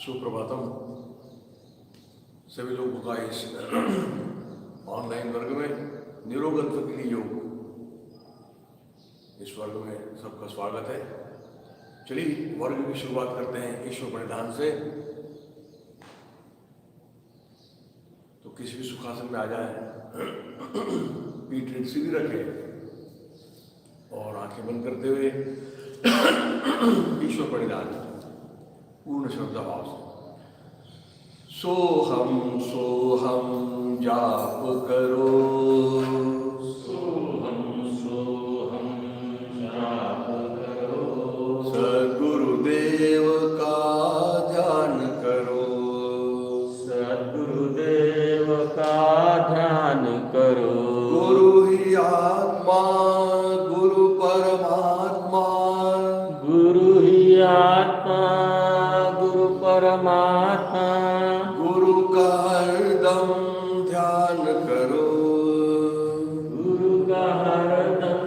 सुप्रभातम। सभी लोगों का इस ऑनलाइन वर्ग में निरोगत्व के लिए योग, इस वर्ग में सबका स्वागत है। चलिए वर्ग की शुरुआत करते हैं ईश्वर परिधान से। तो किसी भी सुखासन में आ जाए, पीठ सीधी रखें और आंखें बंद करते हुए ईश्वर परिधान पूर्ण श्रद्धा भाव से सोहम सोहम जाप करो। सोहम सोहम जाप करो। सद्गुरुदेव का ध्यान करो। सद्गुरुदेव का ध्यान करो। गुरु ही आत्मा गुरु परमात्मा। गुरु ही आत्मा गुरु परमात्मा। गुरु का हरदम ध्यान करो। गुरु का हरदम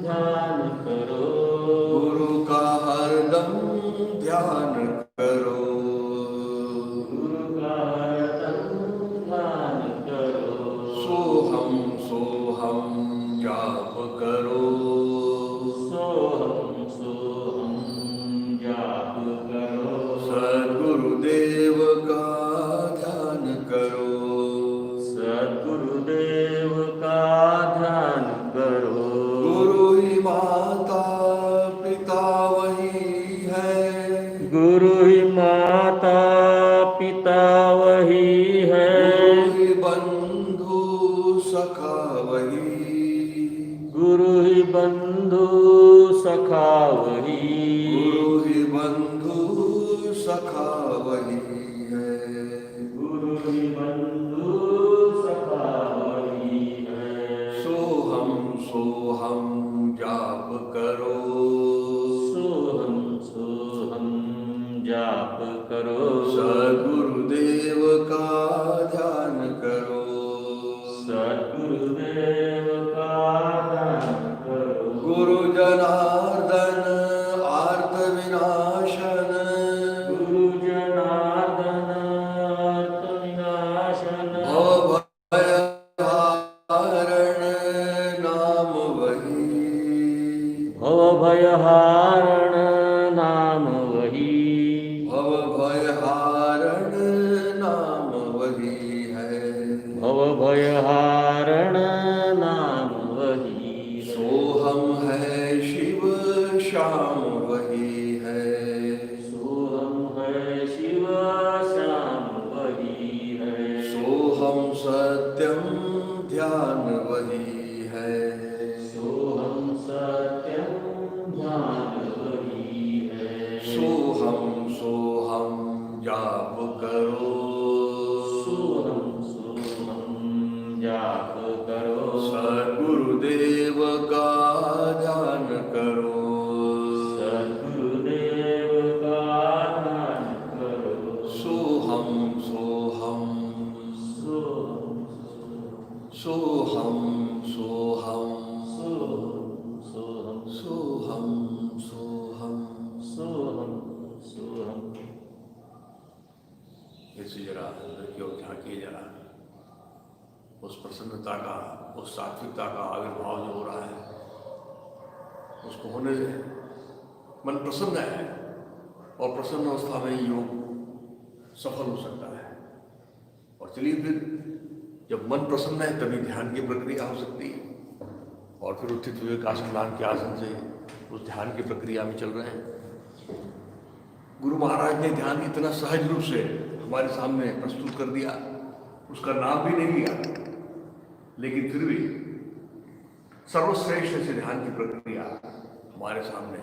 ध्यान करो। गुरु का हरदम ध्यान करो। गुरु का हरदम ध्यान करो। सोहम सोहम जाप करो। सोहम सोहम जाप करो। सद्गुरुदेव का ध्यान करो। सद्गुरुदेव का ध्यान करो। गुरु ही माता पिता वही है। गुरु ही माता पिता वही है। गुरु ही बंधु सखा वही। गुरु ही बंधु सखा वही। गुरु ही बंधु सखा वही है। गुरु ही बंधु सखा वही है। सोहम सोहम जाप करो। सोहम सोहम जाप करो। सद्गुरुदेव का ध्यान करो। सद्गुरुदेव का ध्यान करो। गुरु जनार्दन आर्त विनाशन। गुरु जनार्दन आर्त विनाशन। भव भय हारण नाम वही। भव भय हारण नाम वही। भव भय हारण नाम वही है। भव भय हारण नाम वही है। सोहम है शिव श्याम वही है। सोहम है शिव श्याम वही है। सोहम सत्यम ध्यान वही है। सोहम सत्यम ध्यान वही है। सोहम सोहम जाप करो। सोहम सोहम जाप करो। सद्गुरुदेव का ध्यान करो। सद्गुरुदेव का ध्यान करो। सोहम सोहम सोहम सोहम सोहम सोहम सोहम सोहम। सोहम सोहम। ऐसे जरा अंदर की ओर झांकिए जरा। उस प्रसन्नता का, उस सात्विकता का आविर्भाव जो हो रहा है, उसको होने से मन प्रसन्न है और प्रसन्न अवस्था में ही योग सफल हो सकता है। और चलिए फिर जब मन प्रसन्न है तभी ध्यान की प्रक्रिया हो सकती है। और फिर उत्थित विवेकासन नाम के आसन से उस ध्यान की प्रक्रिया में चल रहे हैं। गुरु महाराज ने ध्यान इतना सहज रूप से हमारे सामने प्रस्तुत कर दिया, उसका नाम भी नहीं लिया, लेकिन फिर भी सर्वश्रेष्ठ ऐसे ध्यान की प्रक्रिया हमारे सामने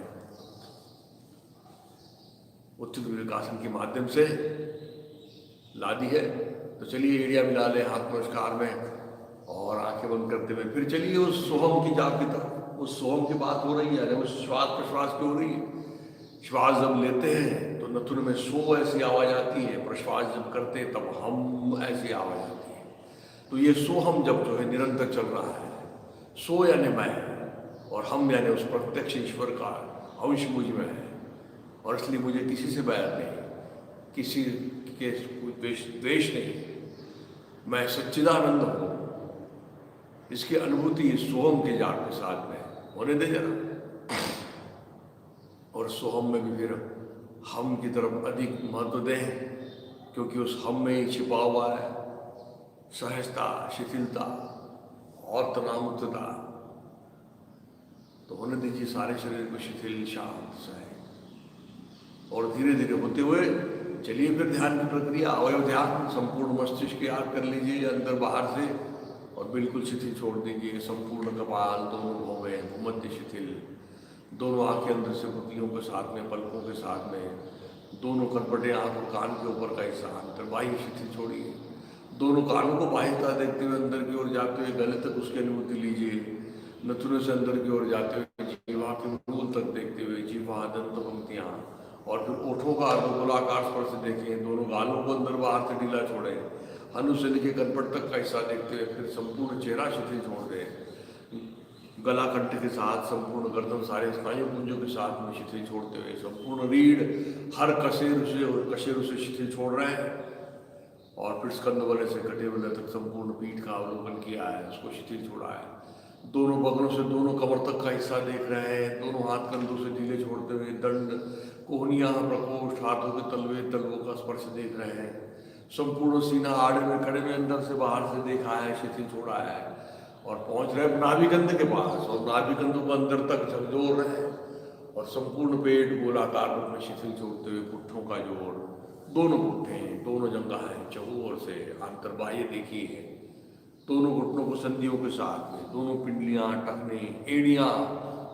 उत्थित विवेकासन के माध्यम से ला दी है। तो चलिए एड़िया मिला लें हाथ नमस्कार में और आंखें बंद करते हुए फिर चलिए उस सोहम की जाप की तरफ। उस सोहम की बात हो रही है, उस श्वास प्रश्वास की हो रही है। श्वास जब लेते हैं तो नथुन में सो ऐसी आवाज आती है, प्रश्वास जब करते हैं तब हम ऐसी आवाज आती है। तो ये सोहम जब जो है निरंतर चल रहा है। सो यानी मैं और हम यानी उस प्रत्यक्ष ईश्वर का अंश मुझ में है। और इसलिए मुझे किसी से बैर नहीं, किसी के कोई द्वेष नहीं, मैं सच्चिदानंद हूँ, इसकी अनुभूति सोहम के जाप के साथ में होने दे जरा। और सोहम में भी फिर हम की तरफ अधिक महत्व दें, क्योंकि उस हम में ही छिपा हुआ है सहजता, शिथिलता और तनावमुक्तता। तो होने दीजिए सारे शरीर को शिथिल, शांत, सहज। और धीरे धीरे होते हुए चलिए फिर ध्यान की प्रक्रिया, अवयव ध्यान, संपूर्ण मस्तिष्क याद कर लीजिए अंदर बाहर से, और बिल्कुल शिथिल छोड़ दीजिए। संपूर्ण कपाल, दोनों भौवें, भूमध्य शिथिल, दोनों आंखें अंदर से पुतलियों के साथ में, पलकों के साथ में, दोनों करपटे आंख और कान के ऊपर का हिस्सा अंतर बाह्य शिथिल छोड़िए। दोनों कानों को बाह्यता देखते हुए अंदर की ओर जाते हुए गले तक उसकी अनुभूति लीजिए। नथुने से अंदर की ओर जाते हुए जीवा के मूल तक देखते हुए जीवा, दंत पंक्तियां, और फिर ओठों का गोलाकार स्पर्श देखें। दोनों गालों को अंदर बाहर से ढीला छोड़ें। हनु से लेके कनपट तक का हिस्सा देखते हुए फिर संपूर्ण चेहरा शिथिल छोड़ दें। गला कंठ के साथ, संपूर्ण गर्दन सारे स्नायु पुंजों के साथ में शिथिल छोड़ते हुए संपूर्ण रीढ़ हर कशेरु से और कशेरु से शिथिल छोड़ रहे हैं। और फिर स्कंद वाले से कटे वाले तक संपूर्ण पीठ का अवलोकन किया है, उसको शिथिल छोड़ा है। दोनों बगलों से दोनों कमर तक का हिस्सा देख रहे हैं। दोनों हाथ कंधों से ढीले छोड़ते हुए दंड, कोहनियां, प्रकोष्ठ, हाथों के तलवे, तलवों का स्पर्श देख रहे हैं। संपूर्ण सीना आड़े में खड़े में अंदर से बाहर से देखा है, शिथिल छोड़ा है। और पहुंच रहे नाभिकंध के पास, और नाभिकंधों को अंदर तक झकझोर रहे हैं। और संपूर्ण पेट गोलाकार रूप में शिथिल छोड़ते हुए पुट्ठों का जोड़, दोनों पुट्ठे, दोनों जंघाएं चहुओर से अंतर्बाह्य देखिए। दोनों घुटनों को संधियों के साथ में, दोनों पिंडलियां, टखने, एड़ियां,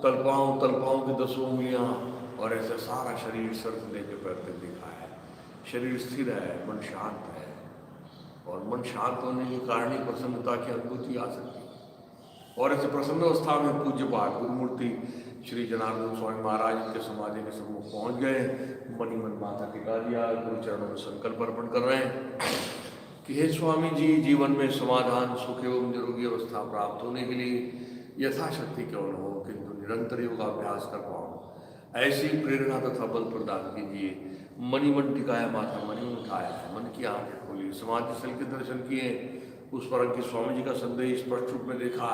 तलपाओं, तलपाओं की 10 उंगलियां, और ऐसा सारा शरीर सर से लेकर पैर तक दिखा है। शरीर स्थिर है, मन शांत है, और मन शांत होने के कारण ही प्रसन्नता की अनुभूति आ सकती है। और ऐसे प्रसन्न अवस्था में पूज्य पाठ गुरुमूर्ति श्री जनार्दन स्वामी महाराज के समाधि के सम्मुख पहुंच गए। मनी मन माथा टिका दिया, गुरु चरणों में संकल्प अर्पण कर रहे हैं कि हे स्वामी जी, जीवन में समाधान, सुख एवं निरोगी अवस्था प्राप्त होने के लिए यथाशक्ति केवल हो, किंतु निरंतर योगाभ्यास कर पाऊँ, ऐसी प्रेरणा तथा बल प्रदान कीजिए। मनी मन टिकाया, माथा मनी मन उठाया, मन की आंखें खोली, समाधि स्थल के दर्शन किए। उस पर अंकित स्वामी जी का संदेश स्पष्ट रूप में देखा।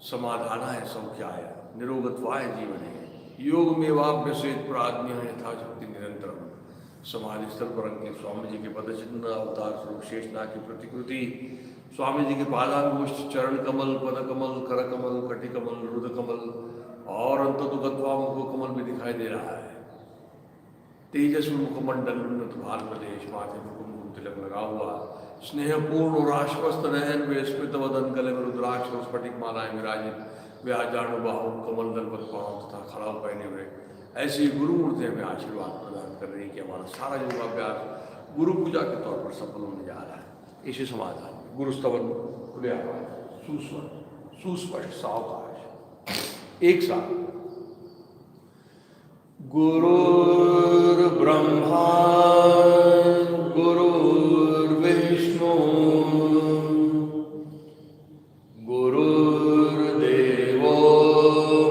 समाधानाय सौख्याय निरोगत्वाय जीवने योग में वाभ्यसेत प्राज्ञ यथाशक्ति निरंतरम। समाधि स्थल पर अंकित स्वामी जी के पदचिन्ह, अवतार स्वरूप शेषनाग की प्रतिकृति, स्वामी जी के पादांगुष्ठ, चरण कमल, पद कमल, कर कमल, कटि कमल, रुद्र कमल, और अंततुगत्वा मुख कमल भी दिखाई दे रहा है। तेजस्वी मुखमंडल, उन्नत भाल प्रदेश, माथे में कुमकुम तिलक लगा हुआ, स्नेहपूर्ण और आश्वस्त नयन वे, स्मित वदन, गले में रुद्राक्ष और स्फटिक मालाएं विराजित, व्याजानु बाहु, कमल दल पद पाँव तथा खड़ाव पहने हुए ऐसी गुरु मूर्ति हमें आशीर्वाद प्रदान कर रही है कि हमारा सारा योगाभ्यास गुरु पूजा के तौर पर सफल होने जा रहा है। इसी समाधान में गुरु स्तवन खुले आवाज, सुस्वर, सुस्पष्ट, सावकाश, एक साथ। गुरुर्ब्रह्मा गुरुर्विष्णु गुरुर्देवो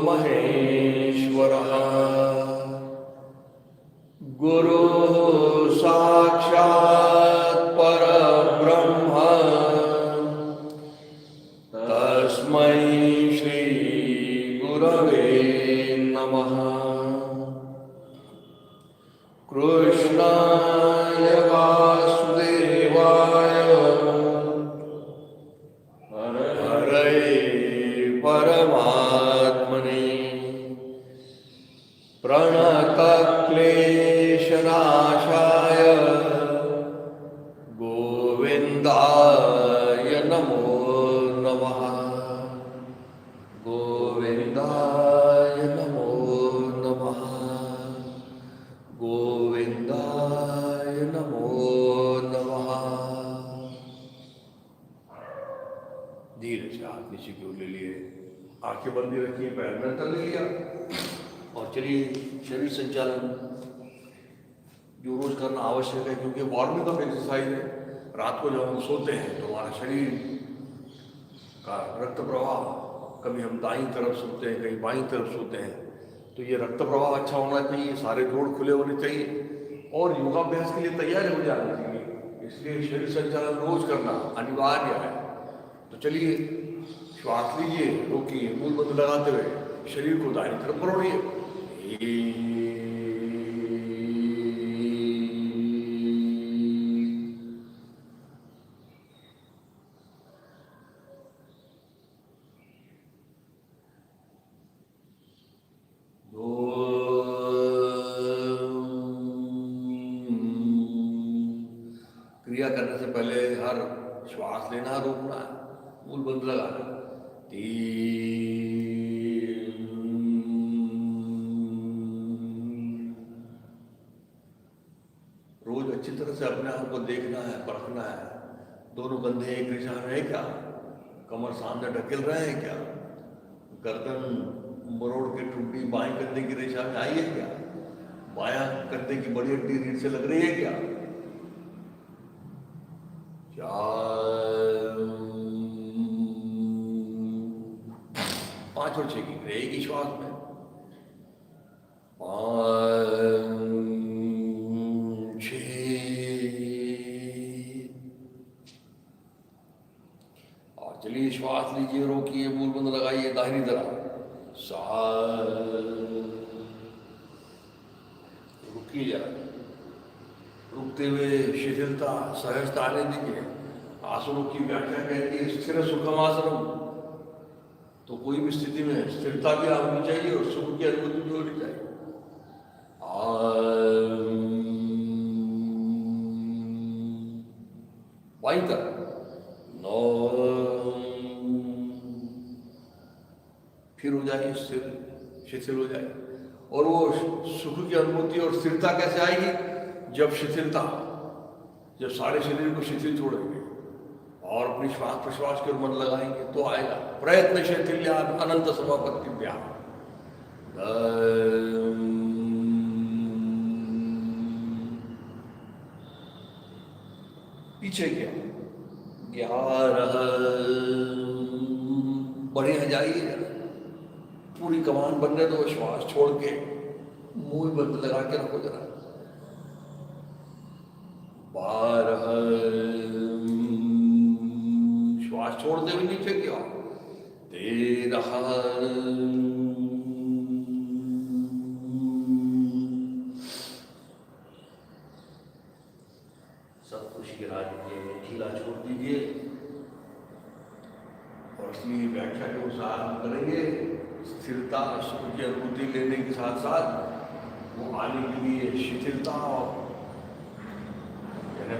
महेश्वरः गुरुः साक्षात् परब्रह्म तस्मै श्री गुरवे नमः। कृष्णाय वासुदेवाय हरे परमात्मने प्रणतक्लेशनाशाय गोविन्दाय नमो नमः। गोविन्दाय नमो नमः। गोविन्दाय नमो नमः। धीरे से हाथ नीचे की ओर ले लिए, आंखें बंदी रखिए, पैर में अंतर ले लिया, और चलिए शरीर संचालन जो रोज करना आवश्यक है, क्योंकि वार्मिंग अप एक्सरसाइज है। रात को जब हम सोते हैं तो हमारा शरीर का रक्त प्रवाह, कभी हम दाईं तरफ सोते हैं, कहीं बाईं तरफ सोते हैं, तो ये रक्त प्रवाह अच्छा होना चाहिए, सारे जोड़ खुले होने चाहिए, और योगाभ्यास के लिए तैयार हो जाना चाहिए। इसलिए शरीर संचालन रोज करना अनिवार्य है। तो चलिए श्वास लीजिए, रोकिए, मूल मंत्र लगाते हुए शरीर को दाहिनी तरफ मरोड़िए। क्रिया करने से पहले हर श्वास लेना रोकना है, मूल मंत्र लगाना। रोज अच्छी तरह से अपने आप को देखना है, परखना है। दोनों कंधे एक दिशा में है क्या? कमर सामने ढकेल रहे हैं क्या? गर्दन मरोड़ के टूटी बाएं कंधे की रेशा में आई है क्या? बायां कंधे की बड़ी हड्डी रीढ़ से लग रही है क्या? 5 और 6 की रहेगी श्वास में। 5 6 और चलिए श्वास लीजिए, रोकिए, मूल मंत्र लगाइए दाहिनी तरफ। 7 रुकिए जरा, रुकते हुए शिथिलता सहजता आने दीजिए। आसनों की व्याख्या कहती है स्थिर सुखम आसनम। तो कोई भी स्थिति में स्थिरता भी आनी चाहिए और सुख की अनुभूति भी होनी चाहिए। बाईं तरफ 9 फिर हो जाए स्थिर, शिथिल हो जाए। और वो सुख की अनुभूति और स्थिरता कैसे आएगी? जब शिथिलता, जब सारे शरीर को शिथिल छोड़ेंगे और अपनी श्वास प्रश्वास के मन लगाएंगे तो आएगा। प्रयत्न शिथिल्या अनंत समापत्तिभ्याम। पीछे क्या 11 बढ़िया जाइए, पूरी कमान बनने दो, श्वास छोड़ के मूल बंद लगा के रखो जरा। 12 श्वास छोड़ते हुए नीचे क्या 13 सब कुछ गिरा दीजिए, ढीला छोड़ दीजिए। और इसलिए व्याख्या के अनुसार हम करेंगे स्थिरता सुख की अनुभूति लेने के साथ साथ वो आने के लिए शिथिलता और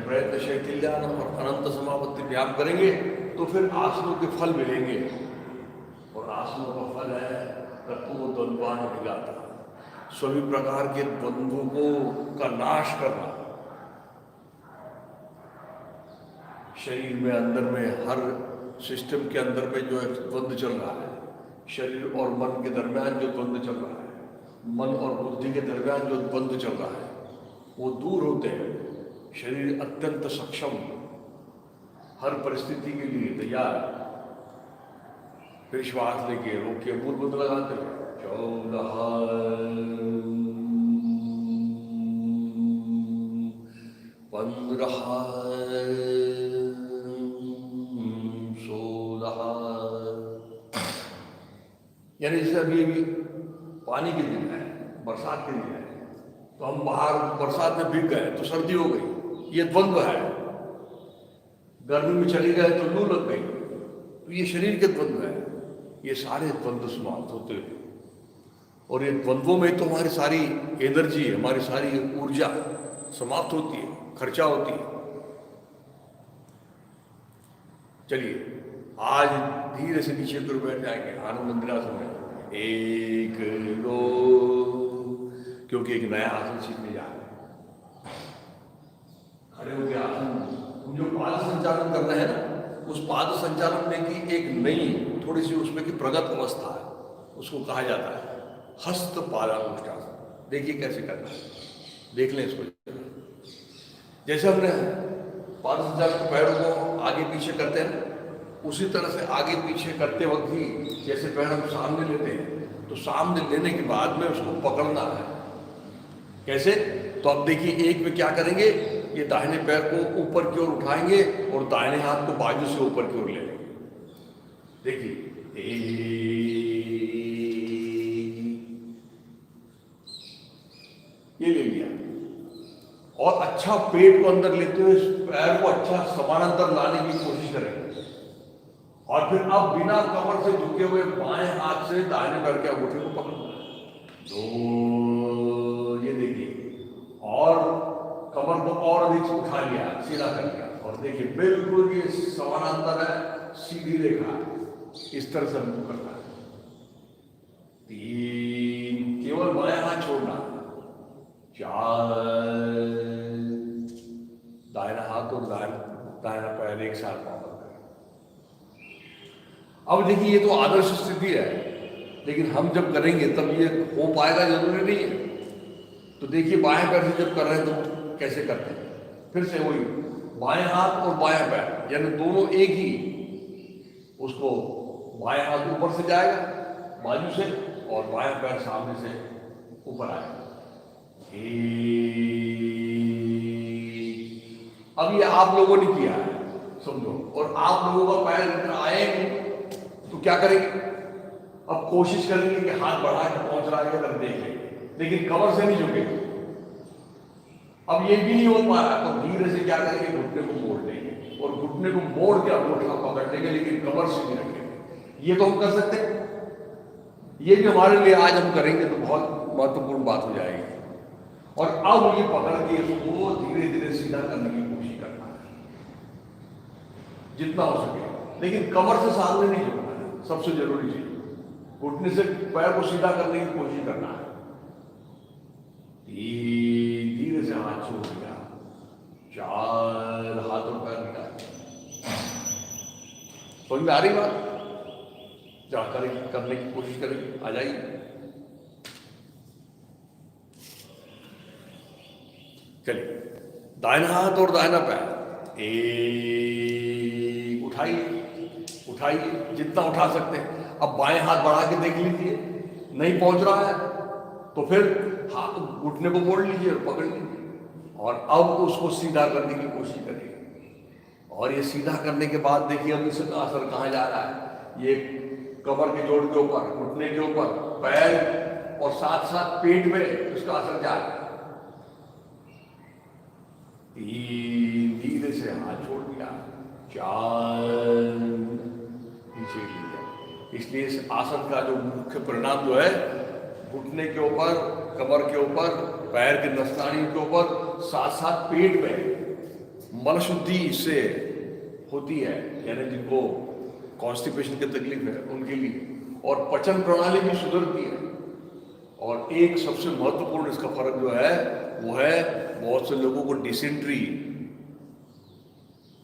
प्रयत्न शैथिल्यान और अनंत समापत्ति व्यायाम करेंगे तो फिर आसनों के फल मिलेंगे। और आसनों का फल है तत्व द्वंद्वान विघाता, सभी प्रकार के द्वंद्वों को का नाश करना। शरीर में अंदर में हर सिस्टम के अंदर में जो एक द्वंद्व चल रहा है, शरीर और मन के दरमियान जो द्वंद्व चल रहा है, मन और बुद्धि के दरमियान जो द्वंद्व चल रहा है, वो दूर होते हैं। शरीर अत्यंत सक्षम, हर परिस्थिति के लिए तैयार। फिर श्वास लेके रोके, मूल मंत्र लगाते हैं 14 15 16। यानी जैसे अभी पानी के दिन है, बरसात के दिन है, तो हम बाहर बरसात में भीग गए तो सर्दी हो गई, ये द्वंद्व है। गर्मी में चली गए तो लू लग गई, तो ये शरीर के द्वंद्व है। ये सारे द्वंद्व समाप्त होते हैं और ये द्वंद्वों में तो हमारी सारी एनर्जी, हमारी सारी ऊर्जा समाप्त होती है, खर्चा होती है। चलिए आज धीरे से नीचे पर बैठ जाएंगे आनंद मंदिरासन में। 1 2, क्योंकि एक नया आसन सीखने जा रहे हैं। खड़े होकर आसन, जो पाद संचालन करना है ना, उस पाद संचालन में की एक नई थोड़ी सी उसमें की प्रगत अवस्था है, उसको कहा जाता है हस्त पादानुष्ठान। देखिए कैसे करना है, देख लें इसको। जैसे हमने पाद संचालन पैरों को आगे पीछे करते हैं, उसी तरह से आगे पीछे करते वक्त ही जैसे पैर हम सामने लेते हैं, तो सामने लेने के बाद में उसको पकड़ना है। कैसे? तो अब देखिए, एक में क्या करेंगे, ये दाहिने पैर को ऊपर की ओर उठाएंगे और दाहिने हाथ को बाजू से ऊपर की ओर ले लेंगे। देखिए, ये ले लिया और अच्छा पेट को अंदर लेते हुए पैर को अच्छा समानांतर लाने की कोशिश करेंगे। और फिर अब बिना कमर से झुके हुए बाएं हाथ से दाहिने पैर के अंगूठे को पकड़ो। तो ये देखिए, और कमर को और अधिक उठा लिया, सीधा कर लिया, और देखिए बिल्कुल ये समानांतर है, सीधी रेखा है, इस तरह से हमको करना है। 3, केवल बाएं हाथ छोड़ना। 4, दाहिना हाथ और दाहिना पैर एक साथ पकड़ करें। अब देखिए, ये तो आदर्श स्थिति है, लेकिन हम जब करेंगे तब ये हो पाएगा जरूरी नहीं है। तो देखिए, बाएं पैर से जब कर रहे हैं तो कैसे करते हैं, फिर से वही बाएं हाथ और बाएं पैर यानी दोनों एक ही, उसको बाएं हाथ ऊपर से जाएगा बाजू से और बाएं पैर सामने से ऊपर आएगा। अब ये आप लोगों ने किया है, समझो, और आप लोगों का पैर आए तो क्या करेंगे? अब कोशिश करेंगे कि हाथ बढ़ा के पहुंच रहा है अगर देख लेंगे, लेकिन कमर से नहीं झुकेंगे। अब ये भी नहीं हो पा रहा तो धीरे से क्या करेंगे, घुटने को मोड़ लेंगे और घुटने को मोड़ के अंगूठा पकड़ लेंगे, लेकिन कमर से नहीं रखेंगे। ये तो हम कर सकते हैं, ये भी हमारे लिए आज हम करेंगे तो बहुत महत्वपूर्ण बात हो जाएगी। और अब ये पकड़ के इसको धीरे धीरे सीधा करने की कोशिश करना है जितना हो सके, लेकिन कमर से सामने नहीं झुकना है, सबसे जरूरी चीज। घुटने से पैर को सीधा करने की कोशिश करना है। धीरे से हाथ छोड़ दिया, 4, हाथ और पैर निकाल। समझ में आ रही बात? क्या करेंगे, करने की कोशिश करेंगे, आ जाइए। चलिए, दाहिना हाथ और दाहिना पैर उठाइए जितना उठा सकते हैं। अब बाएं हाथ बढ़ा के देख लीजिए, नहीं पहुंच रहा है तो फिर हाथ घुटने को मोड़ लीजिए और पकड़ लीजिए, और अब उसको सीधा करने की कोशिश करिए। और ये सीधा करने के बाद देखिए अब इसका असर कहाँ जा रहा है। ये कमर के जोड़ के ऊपर, घुटने के ऊपर, पैर और साथ साथ पेट में उसका असर जा रहा है। धीरे से हाथ छोड़ दिया, 4, नीचे लिया। इसलिए इस आसन का जो मुख्य परिणाम जो है, घुटने के ऊपर, कमर के ऊपर, पैर के नसनाड़ियों के ऊपर, साथ साथ पेट में मल शुद्धि इससे होती है, यानी जिनको कॉन्स्टिपेशन की तकलीफ है उनके लिए, और पचन प्रणाली भी सुधरती है। और एक सबसे महत्वपूर्ण इसका फर्क जो है वो है, बहुत से लोगों को डिसेंट्री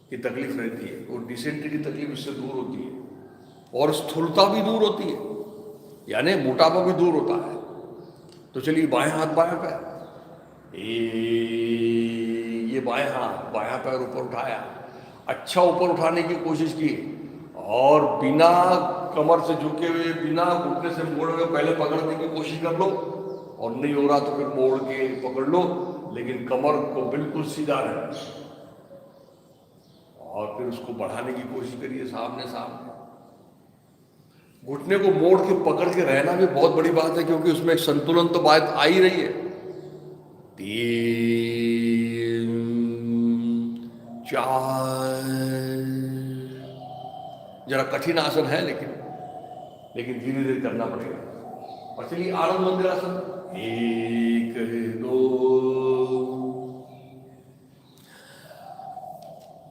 की तकलीफ रहती है, और डिसेंट्री की तकलीफ इससे दूर होती है, और स्थूलता भी दूर होती है, यानी मोटापा भी दूर होता है। तो चलिए, बाएं हाथ बाएं पैर, ये बाएं हाथ बायां पैर ऊपर उठाया, अच्छा ऊपर उठाने की कोशिश की, और बिना कमर से झुके हुए, बिना घुटने से मोड़े हुए पहले पकड़ने की कोशिश कर लो, और नहीं हो रहा तो फिर मोड़ के पकड़ लो, लेकिन कमर को बिल्कुल सीधा रहे, और फिर उसको बढ़ाने की कोशिश करिए सामने सामने। घुटने को मोड़ के पकड़ के रहना भी बहुत बड़ी बात है, क्योंकि उसमें एक संतुलन तो बात आ ही रही है। 3, 4, जरा कठिन आसन है, लेकिन धीरे धीरे करना पड़ेगा। और चलिए, आनंद मंदिर आसन, 1, 2,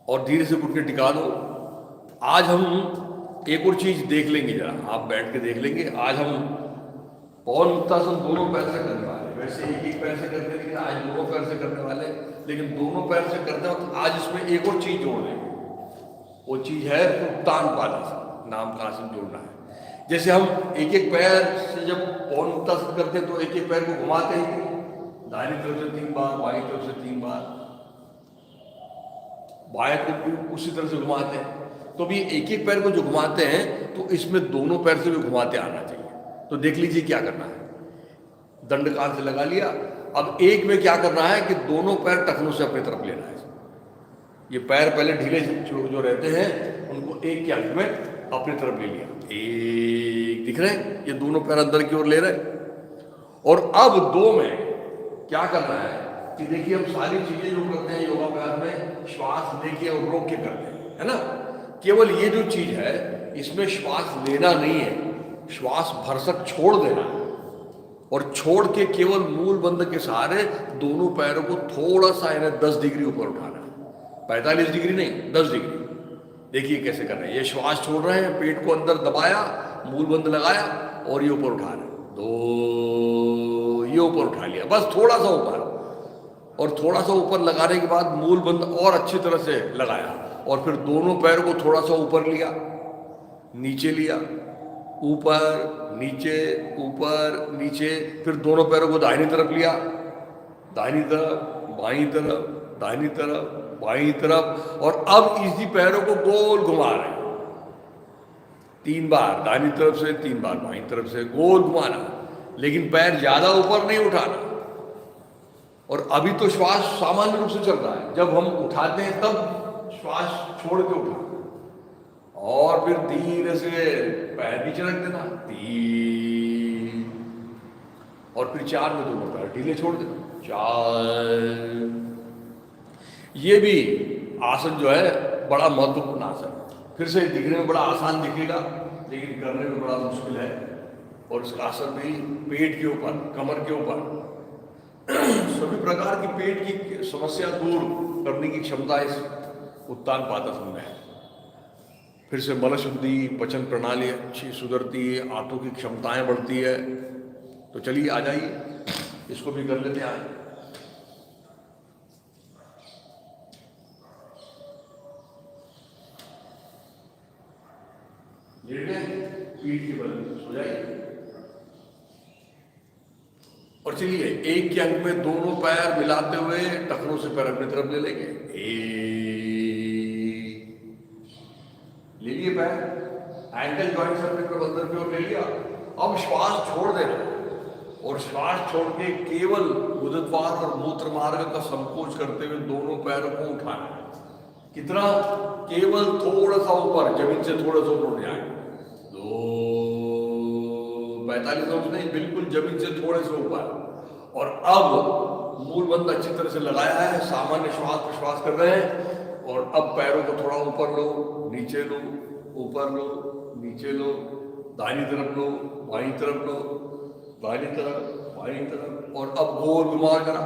और धीरे से घुटने टिका दो। आज हम एक और चीज देख लेंगे, जरा आप बैठ के देख लेंगे। आज हम पवन मुक्तासन दोनों पैर से करने वाले, वैसे एक पैर से करते, लेकिन आज दोनों पैर से करने वाले। लेकिन दोनों पैर से करते वक्त आज इसमें एक और चीज जोड़ लेंगे, वो चीज है उत्तान पादासन नाम का आसन जोड़ना है। जैसे हम एक एक पैर से जब पवन मुक्तासन करते हैं तो एक एक पैर को घुमाते हैं, दाहिनी तरफ से 3 बार, बाईं तरफ से 3 बार, बाएं को भी उसी तरह से घुमाते हैं। तो भी एक एक पैर को जो घुमाते हैं तो इसमें दोनों पैर से भी घुमाते आना चाहिए। तो देख लीजिए क्या करना है। दंड कान से लगा लिया, अब एक में क्या करना है कि दोनों पैर टखनों से अपनी तरफ लेना है। ये पैर पहले ढीले जो रहते हैं उनको एक के अंक में अपनी तरफ ले लिया, एक, दिख रहे हैं ये दोनों पैर अंदर की ओर ले रहे हैं। और अब दो में क्या करना है कि देखिए हम सारी चीजें जो करते हैं योगाभ्यास में श्वास लेके और रोक के करते हैं, है ना। केवल ये जो चीज है इसमें श्वास लेना नहीं है, श्वास भरसक छोड़ देना है और छोड़ के केवल मूल बंद के सहारे दोनों पैरों को थोड़ा सा यानी 10 डिग्री ऊपर उठाना है, 45 डिग्री नहीं 10 डिग्री। देखिए कैसे कर रहे हैं, ये श्वास छोड़ रहे हैं, पेट को अंदर दबाया, मूल बंद लगाया और ये ऊपर उठा रहे हैं, दो, ये ऊपर उठा लिया, बस थोड़ा सा ऊपर। और थोड़ा सा ऊपर लगाने के बाद मूल बंद और अच्छी तरह से लगाया और फिर दोनों पैरों को थोड़ा सा ऊपर लिया, नीचे लिया, ऊपर नीचे, ऊपर नीचे, फिर दोनों पैरों को दाहिनी तरफ लिया, दाहिनी तरफ, बाईं तरफ, दाहिनी तरफ, बाईं तरफ। और अब इसी पैरों को गोल घुमा रहे हैं 3 बार दाहिनी तरफ से, 3 बार बाईं तरफ से, गोल घुमाना, लेकिन पैर ज्यादा ऊपर नहीं उठाना। और अभी तो श्वास सामान्य रूप से चल रहा है, जब हम उठाते हैं तब श्वास छोड़ के उठाना और फिर धीरे से पैर नीचे रख देना, 3 और फिर 4 में दोनों पैर ढीले छोड़ देना, 4। ये भी आसन जो है बड़ा महत्वपूर्ण आसन है। फिर से दिखने में बड़ा आसान दिखेगा लेकिन करने में बड़ा मुश्किल है। और इसका असर भी पेट के ऊपर, कमर के ऊपर, सभी प्रकार की पेट की समस्या दूर करने की क्षमता इस उत्तान पादासन में है। फिर से मल शुद्धि, पचन प्रणाली अच्छी सुधरती है, आंतों की क्षमताएं बढ़ती है। तो चलिए आ जाइए, इसको भी कर लेते हैं। पीठ के बल सो जाइए और चलिए एक के अंक में दोनों पैर मिलाते हुए टखनों से पैर अपनी तरफ ले लेंगे, ले लिए पैर, एंकल जॉइंट से अपने तरफ अंदर की ओर ले लिया। अब श्वास छोड़ देना और श्वास छोड़ के केवल गुदद्वार और मूत्र मार्ग का संकोच करते हुए दोनों पैरों को उठाना है। कितना? केवल थोड़ा सा ऊपर, जमीन से थोड़ा सा ऊपर जाए, 45 अंश नहीं, बिल्कुल जमीन से थोड़े से ऊपर। और अब मूल बंद अच्छी तरह से लगाया है, सामान्य श्वास प्रश्वास कर रहे हैं। और अब पैरों को थोड़ा ऊपर लो, नीचे लो, ऊपर लो, नीचे लो, दाहिनी तरफ लो, बाईं तरफ लो, दाहिनी तरफ, बाईं तरफ। और अब गोल घुमा करा,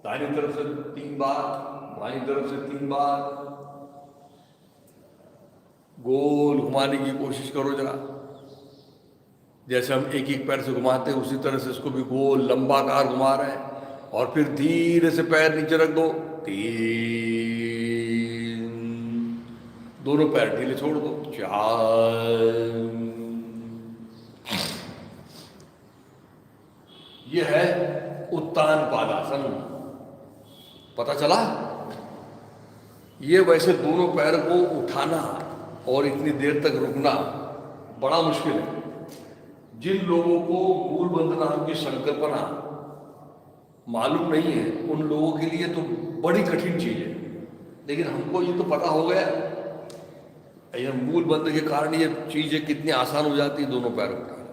दाहिनी तरफ से 3 बार, बाईं तरफ से 3 बार, गोल घुमाने की कोशिश करो जरा। जैसे हम एक एक पैर से घुमाते हैं उसी तरह से इसको भी गोल लंबाकार घुमा रहे हैं। और फिर धीरे से पैर नीचे रख दो, 3, दोनों पैर ढीले छोड़ दो, 4। यह है उत्तान पादासन। पता चला? ये वैसे दोनों पैर को उठाना और इतनी देर तक रुकना बड़ा मुश्किल है। जिन लोगों को मूल बंद नाम की संकल्पना मालूम नहीं है उन लोगों के लिए तो बड़ी कठिन चीज है, लेकिन हमको ये तो पता हो गया। ये मूल बंद के कारण ये चीजें कितनी आसान हो जाती है, दोनों पैर उठाना।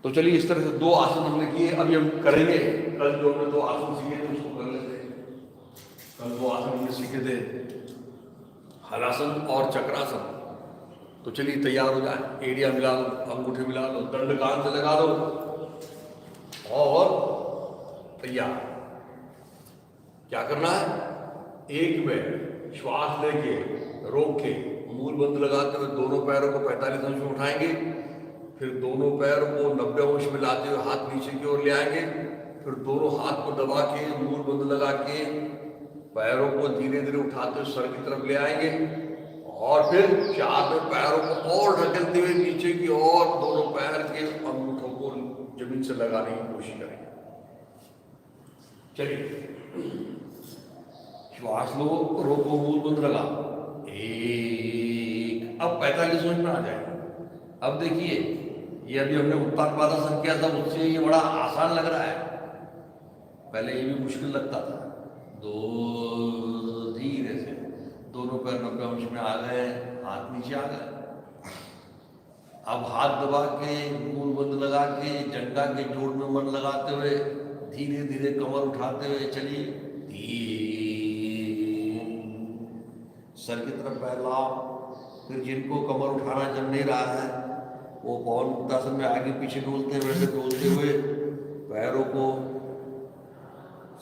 तो चलिए इस तरह से 2 आसन हमने किए, अभी हम करेंगे। कल जो हमने 2 आसन सीखे थे उसको कर लेते हैं। कल 2 आसन हमने सीखे थे, हलासन और चक्रासन। तो चलिए तैयार हो जाए, एड़िया मिला लो, अंगूठे मिला लो, दंड कान से लगा दो और तैयार। क्या करना है? एक में श्वास लेके रोक के मूल बंद लगाते हुए दोनों पैरों को 45 अंश में उठाएंगे। फिर दोनों पैरों को 90 अंश में लाते हुए हाथ नीचे की ओर ले आएंगे। फिर दोनों हाथ को दबा के मूल बंद लगा के पैरों को धीरे धीरे उठाते हुए सर की तरफ ले आएंगे। और फिर 4 में पैरों को और ढकेलते हुए नीचे की ओर दोनों पैर के अंगूठों को जमीन से लगाने की कोशिश करेंगे। चलिए श्वास लो, रोको, मूल बंद लगा, 1। अब 45 मिनट में आ जाए। अब देखिए ये अभी हमने उत्तान पादासन किया था, उससे ये बड़ा आसान लग रहा है। पहले ये भी मुश्किल लगता था। दो, धीरे से दोनों पैर 90 अंश में आ गए, हाथ नीचे आ गए। अब हाथ दबा के, मूल बंद लगा के, जंगा के जोड़ में मन लगाते हुए धीरे धीरे कमर उठाते हुए चलिए। सर की तरफ पैर लाओ। फिर जिनको कमर उठाना जम नहीं रहा है वो पवन मुक्तासन में आगे पीछे डोलते हैं, वैसे डोलते हुए पैरों को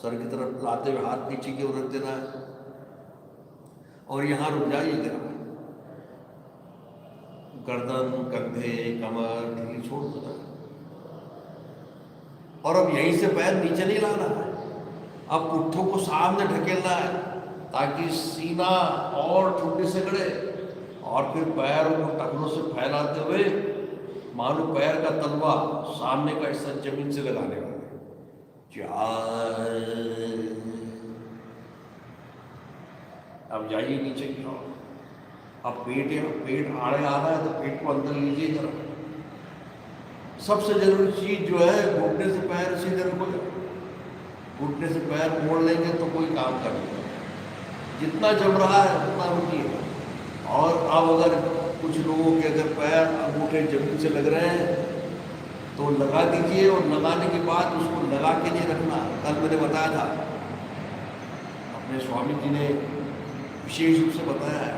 सर की तरफ लाते हुए हाथ पीछे की ओर रख देना है और यहाँ रुक जाइए जरा। गर्दन, कंधे, कमर ढीली छोड़ देना और अब यहीं से पैर नीचे नहीं लाना है। अब पुट्ठों को सामने ढकेलना है ताकि सीना और ठुड्डी से गड़े और फिर पैरों को टखनों से फैलाते हुए मानो पैर का तलवा सामने का हिस्सा जमीन से लगाने वाले। अब जाइए नीचे की ओर। अब पेट आड़े आ रहा है तो पेट को अंदर लीजिए जरा। सबसे जरूरी चीज जो है, घुटने से पैर सीधे रखो। घुटने से पैर मोड़ लेंगे तो कोई काम कर लेगा। जितना जम रहा है उतना रुकिए। और अब अगर कुछ लोगों के अगर पैर अंगूठे जमीन से लग रहे हैं तो लगा दीजिए और लगाने के बाद उसको लगा के नहीं रखना। कल मैंने बताया था, अपने स्वामी जी ने विशेष रूप से बताया है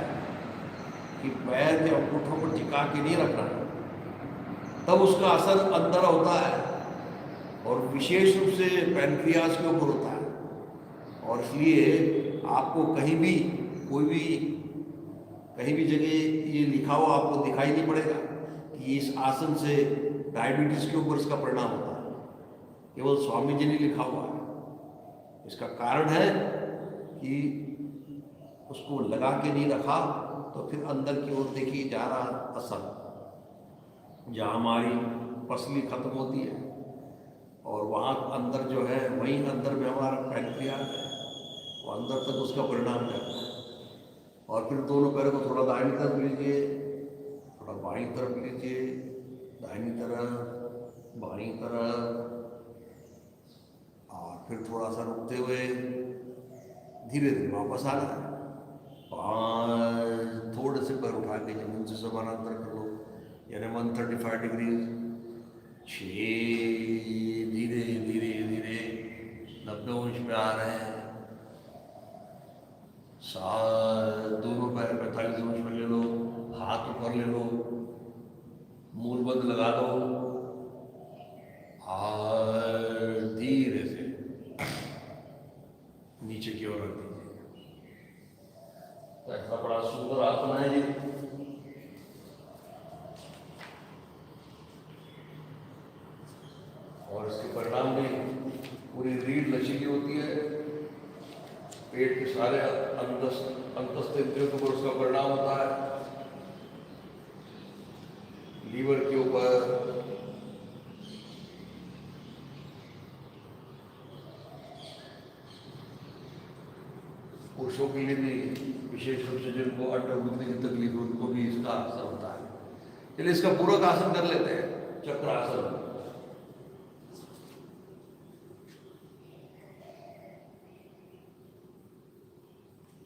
कि पैर के अंगूठों पर टिका के नहीं रखना, तब उसका असर अंदर होता है और विशेष रूप से पैनक्रियाज के ऊपर होता है। और इसलिए आपको कहीं भी कहीं भी जगह ये लिखा हुआ आपको दिखाई नहीं पड़ेगा कि इस आसन से डायबिटीज के ऊपर इसका परिणाम होता है। केवल स्वामी जी ने लिखा हुआ है। इसका कारण है कि उसको लगा के नहीं रखा तो फिर अंदर की ओर देखिए जा रहा असर, जहाँ हमारी पसली खत्म होती है और वहाँ अंदर जो है वहीं अंदर में हमारा पैनक्रियाज है, वो अंदर तक उसका परिणाम जाता है। और फिर दोनों पैरों को थोड़ा दाहिनी तरफ लीजिए, थोड़ा बाईं तरफ लीजिए, दाहिनी तरफ, बाईं तरफ, और फिर थोड़ा सा रुकते हुए धीरे धीरे वापस आना है। 5, थोड़े से पैर उठा के जमीन से समानांतर कर लो, यानी 135 डिग्री। 6, धीरे धीरे धीरे 90 अंश में आ रहे हैं। 7, दोनों पैर 45 अंश में ले लो, हाथ ऊपर ले लो, मूल बंद लगा दो और धीरे से नीचे की ओर रख दीजिए। तो ऐसा बड़ा सुंदर आसन है जी। और इसके परिणाम भी पूरी रीढ़ लचीली होती है, पेट के सारे अंतस्थ इंद्रियों के ऊपर उसका परिणाम होता है, लीवर के ऊपर, पुरुषों के लिए भी विशेष रूप से जिनको अंडरवृद्धि की तकलीफ है उनको भी इसका असर होता है। चलिए इसका पूरक आसन कर लेते हैं, चक्रासन।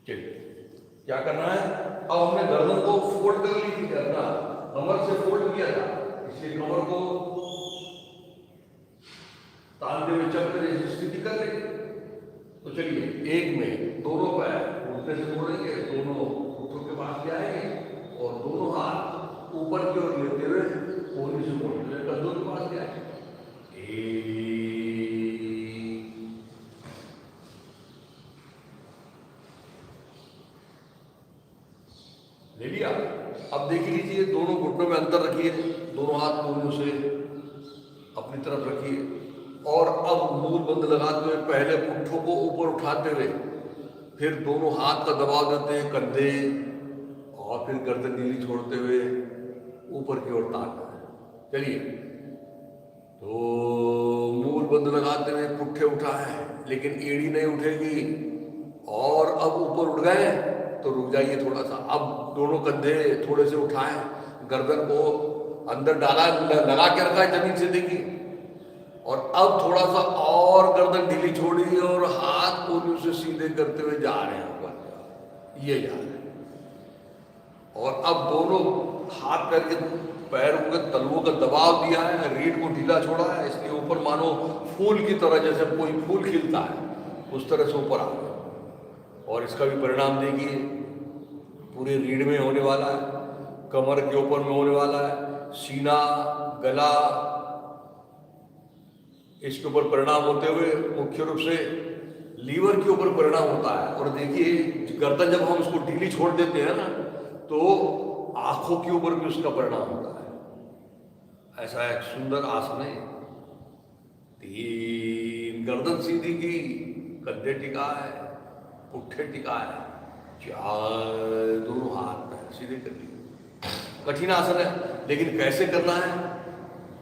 चलिए क्या करना है, अब हमने गर्दन को फोल्ड कर ली थी, करना कमर से फोल्ड किया था, इसलिए कमर को तानते हुए चक्र जैसी स्थिति कर लेंगे। तो चलिए एक में दोनों पैर उल्टे से मोड़ेंगे, दोनों घुटनों के पास जाएंगे और दोनों हाथ ऊपर की ओर लेते हुए कोहनी से मोड़ते हुए कंधों के पास जाएंगे। ले लिया। अब देख लीजिए, दोनों घुटनों में अंतर रखिए, दोनों हाथ कोहनियों से अपनी तरफ रखिए और अब मूल बंद लगाते हुए पहले पुट्ठों को ऊपर उठाते हुए फिर दोनों हाथ का दबाव देते हैं कंधे और फिर गर्दन नीली छोड़ते हुए ऊपर की ओर ताकना है। चलिए, तो मूल बंद लगाते हुए पुट्ठे उठाए लेकिन एड़ी नहीं उठेगी और अब ऊपर उठ गए तो रुक जाइए थोड़ा सा। अब दोनों कंधे थोड़े से उठाएं, गर्दन को अंदर डाला, लगा के रखा है जमीन से, देखिए और अब थोड़ा सा और गर्दन ढीली छोड़ी और हाथ कोहनियों से सीधे करते हुए जा रहे हैं ऊपर, ये जा रहे हैं। और अब दोनों हाथ पैर के पैरों के तलवों का दबाव दिया है, रीढ़ को ढीला छोड़ा है, इसलिए ऊपर मानो फूल की तरह, जैसे कोई फूल खिलता है उस तरह से ऊपर आ गया। और इसका भी परिणाम देखिए, पूरे रीढ़ में होने वाला है, कमर के ऊपर में होने वाला है, सीना, गला, इसके ऊपर परिणाम होते हुए मुख्य रूप से लीवर के ऊपर परिणाम होता है। और देखिए गर्दन जब हम इसको ढीली छोड़ देते हैं ना, तो आंखों के ऊपर भी उसका परिणाम होता है। ऐसा एक सुंदर आसन है। 3 गर्दन सीधी की, कंधे टिका है, पुट्ठे टिका है, 4 दोनों हाथ पैर सीधे कर लिए। कठिन आसन है, लेकिन कैसे करना है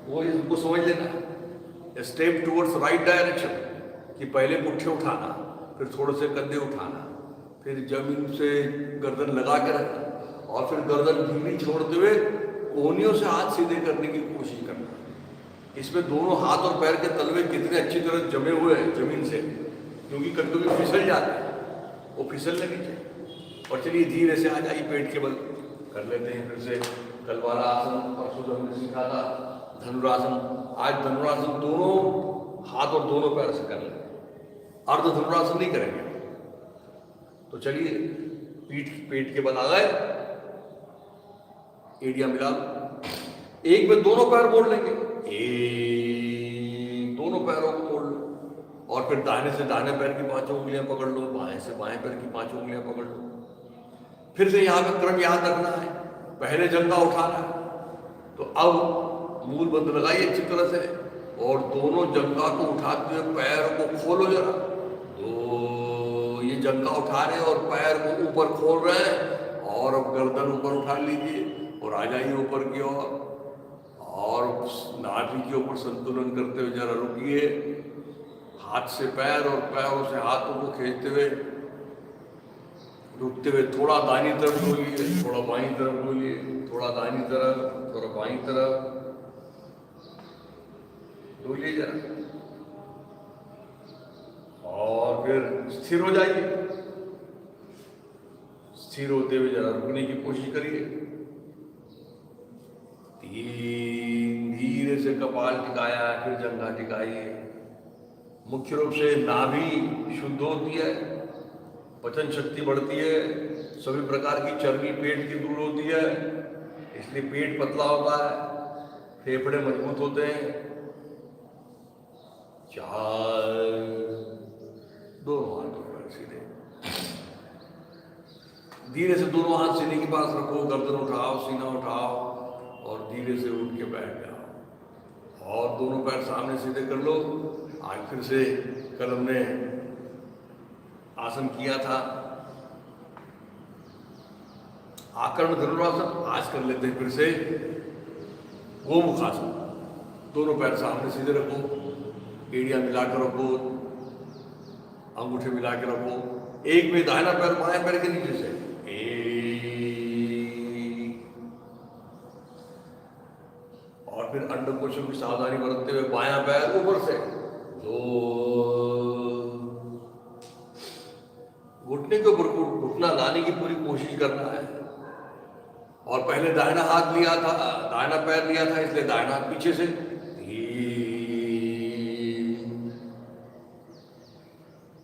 वो हमको समझ लेना है। स्टेप टूवर्ड्स राइट डायरेक्शन, कि पहले पुट्ठे उठाना, फिर थोड़े से कंधे उठाना, फिर जमीन से गर्दन लगा के रखना, और फिर गर्दन ढीली छोड़ते हुए कोहनियों से हाथ सीधे करने की कोशिश करना। इसमें दोनों हाथ और पैर के तलवे कितने अच्छी तरह जमे हुए हैं जमीन से, क्योंकि कभी फिसल जाते हैं, वो फिसलने नहीं चाहिए। और चलिए धीरे से आ जाइए, पेट के बल कर लेते हैं फिर से। कल वाला आसन परसों जो हमने सीखा था धनुरासन, आज धनुरासन दोनों हाथ और दोनों पैर से कर लेंगे, अर्ध धनुरासन नहीं करेंगे। तो चलिए पेट के बल आ गए, एड़ियां मिला, एक में दोनों पैर मोड़ लेंगे, एक, दोनों पैरों को मोड़ लो, और फिर दाहिने से दाहिने पैर की 5 उंगलियां पकड़ लो, बाएं से बाएं पैर की 5 उंगलियां पकड़ लो। फिर से यहाँ का क्रम याद रखना है, पहले जंघा उठाना है, तो अब मूल बंद लगाइए अच्छी तरह से, और दोनों जंघा को उठाते हुए पैर को खोलो जरा। तो ये जंघा उठा रहे हैं और पैर को ऊपर खोल रहे हैं, और अब गर्दन ऊपर उठा लीजिए और आ जाइए ऊपर की ओर, और नाभि के ऊपर संतुलन करते हुए जरा रुकिए, हाथ से पैर और पैरों से हाथों को खींचते हुए रुकते हुए थोड़ा दाहिनी तरफ डोलिए, थोड़ा बाईं तरफ डोलिए, थोड़ा दाहिनी तरफ, थोड़ा बाईं तरफ डोलिए जरा, और फिर स्थिर हो जाइए। स्थिर होते हुए जरा रुकने की कोशिश करिए। 3 धीरे से कपाल टिकाया, फिर जंघा टिकाइए। मुख्य रूप से नाभि शुद्ध होती है, पचन शक्ति बढ़ती है, सभी प्रकार की चर्बी पेट की दूर होती है, इसलिए पेट पतला होता है, फेफड़े मजबूत होते हैं। 4 दोनों हाथ ऊपर सीधे, धीरे से दोनों हाथ सीने के पास रखो, गर्दन उठाओ, सीना उठाओ, और धीरे से उठ के बैठ जाओ, और दोनों पैर सामने सीधे कर लो। आज फिर से कल हमने आसन किया था आकर्ण धनुरासन, आज कर लेते हैं फिर से गोमुखासन। दोनों पैर सामने सीधे रखो, एड़ियां मिलाकर रखो, अंगूठे मिला के रखो, एक में दाहिना पैर बाएं पैर के नीचे से, और फिर अंडकोशों की सावधानी बरतते हुए बायां पैर ऊपर से, 2, घुटने के ऊपर घुटना लाने की पूरी कोशिश करना है। और पहले दाहिना हाथ लिया था, दाहिना पैर लिया था, इसलिए दाहिना हाथ पीछे से,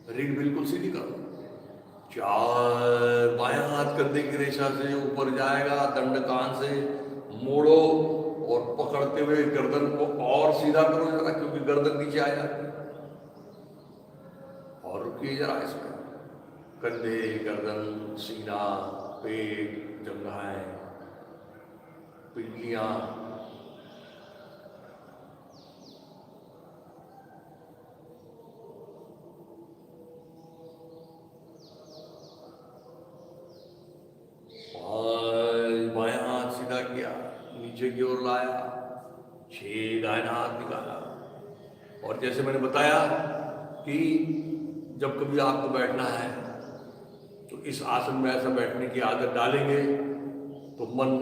रीढ़ बिल्कुल सीधी करो। 4 बायां हाथ कंधे की रेखा से ऊपर जाएगा, दंड कान से मोड़ो और पकड़ते हुए गर्दन को और सीधा करो जरा, क्योंकि गर्दन नीचे आ जाती है, और रुकिए जरा इसमें। कंधे, गर्दन, सीना, पेट, जंघाएं, पिंडलियां, बायां हाथ सीधा किया, नीचे की ओर लाया, 6 दाहिना हाथ निकाला। और जैसे मैंने बताया कि जब कभी आपको बैठना है तो इस आसन में ऐसा बैठने की आदत डालेंगे तो मन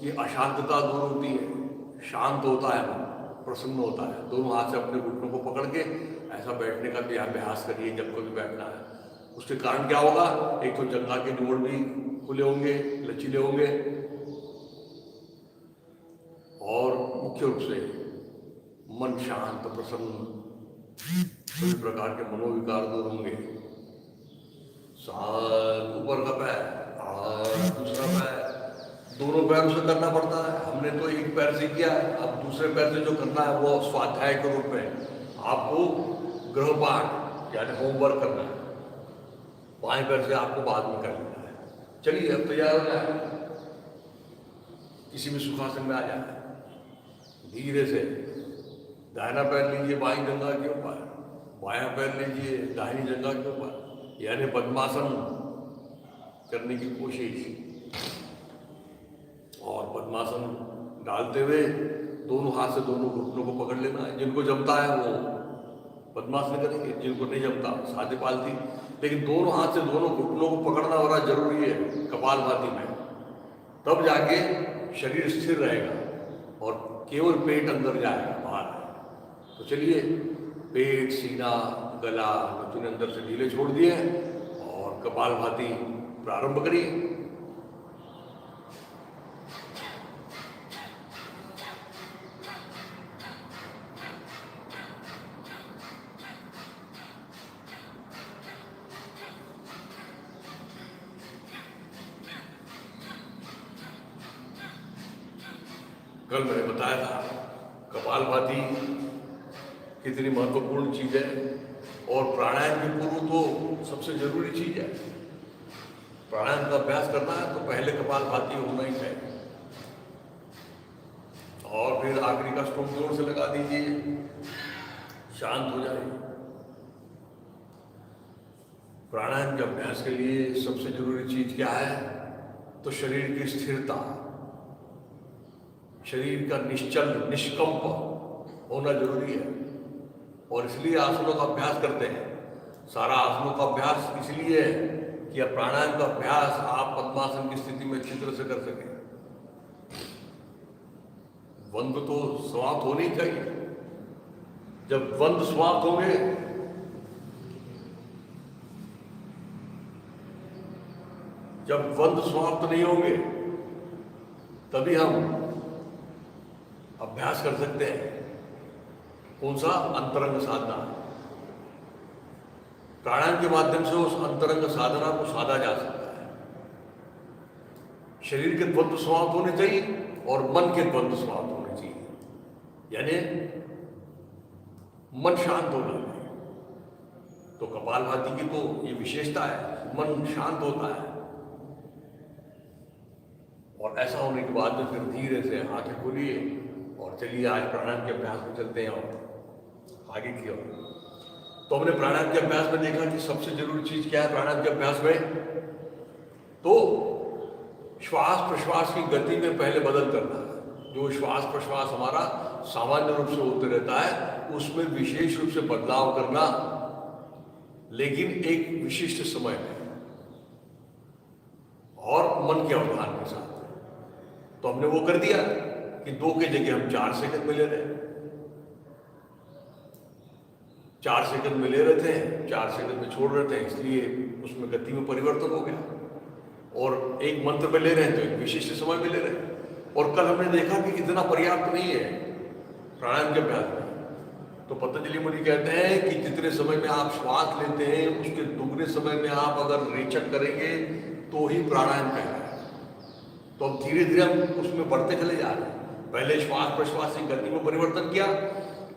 की अशांतता दूर होती है, शांत होता है मन, प्रसन्न होता है। दोनों हाथ से अपने घुटनों को पकड़ के ऐसा बैठने का भी अभ्यास करिए जब कभी बैठना है। उसके कारण क्या होगा, एक तो जंघा के जोड़ भी खुले होंगे, लचीले होंगे, और मुख्य रूप से मन शांत प्रसन्न, सभी प्रकार के मनोविकार दूर होंगे। ऊपर का पैर और दूसरा पैर, दोनों पैरों से करना पड़ता है। हमने तो एक पैर से किया, अब दूसरे पैर से जो करना है वो स्वाध्याय के रूप में आपको गृहपाठ यानी होमवर्क करना है। बाएं पैर से आपको बाद में कर लेना है। चलिए अब तैयार हो जाए, किसी भी सुखासन में आ जाए। धीरे से दाहिना पैर लीजिए बाईं जंघा के ऊपर, बायां पैर लीजिए दाहिनी जंघा के ऊपर, यानी पद्मासन करने की कोशिश। और पद्मासन डालते हुए दोनों हाथ से दोनों घुटनों को पकड़ लेना है। जिनको जमता है वो पद्मासन करेंगे, जिनको नहीं जमता सादे पालती। लेकिन दोनों हाथ से दोनों घुटनों को पकड़ना बड़ा जरूरी है कपालभाति में, तब जाके शरीर स्थिर रहेगा और केवल पेट अंदर जाएगा, बाहर। तो चलिए, पेट, सीना, गला, नथुने अंदर से ढीले छोड़ दिए और कपालभाति प्रारंभ करिए। कल मैंने बताया था कपालभाति कितनी महत्वपूर्ण चीज है, और प्राणायाम के पूर्व तो सबसे जरूरी चीज है। प्राणायाम का अभ्यास करना है तो पहले कपालभाति होना ही चाहिए, और फिर आखिरी का स्ट्रोक जोर से लगा दीजिए, शांत हो जाए। प्राणायाम के अभ्यास के लिए सबसे जरूरी चीज क्या है, तो शरीर की स्थिरता, शरीर का निश्चल निष्कंप होना जरूरी है। और इसलिए आसनों का अभ्यास करते हैं। सारा आसनों का अभ्यास इसलिए है कि अब प्राणायाम का अभ्यास आप पद्मासन की स्थिति में अच्छी तरह से कर सकें। द्वंद्व तो समाप्त होने ही चाहिए। जब द्वंद्व समाप्त होंगे जब द्वंद्व समाप्त नहीं होंगे तभी हम अभ्यास कर सकते हैं। कौन सा? अंतरंग साधना। प्राणायाम के माध्यम से उस अंतरंग साधना को साधा जा सकता है। शरीर के द्वंद्व समाप्त होने चाहिए और मन के द्वंद्व समाप्त होने चाहिए, यानी मन शांत होना चाहिए। तो कपालभाति की तो ये विशेषता है, मन शांत होता है। और ऐसा होने के बाद में फिर धीरे से आंखें खोलिए और चलिए आज प्राणायाम के अभ्यास में चलते हैं और आगे की ओर। तो हमने प्राणायाम के अभ्यास में देखा कि सबसे जरूरी चीज क्या है प्राणायाम के अभ्यास में, तो श्वास प्रश्वास की गति में पहले बदल करना है। जो श्वास प्रश्वास हमारा सामान्य रूप से होते रहता है उसमें विशेष रूप से बदलाव करना, लेकिन एक विशिष्ट समय में और मन के अवधान के साथ। तो हमने वो कर दिया कि 2 के जगह हम 4 सेकंड में ले रहे हैं। 4 सेकंड में ले रहे थे, 4 सेकंड में छोड़ रहे थे, इसलिए उसमें गति में परिवर्तन हो गया। और एक मंत्र में ले रहे हैं तो एक विशिष्ट समय में ले रहे हैं। और कल हमने देखा कि इतना पर्याप्त नहीं है प्राणायाम के अभ्यास में। तो पतंजलि मुनि कहते हैं कि जितने समय में आप श्वास लेते हैं उसके दुगने समय में आप अगर रेचक करेंगे तो ही प्राणायाम कहलाएगा। तो अब धीरे धीरे हम उसमें बढ़ते चले जा रहे हैं। पहले श्वास प्रश्वास की गति में परिवर्तन किया।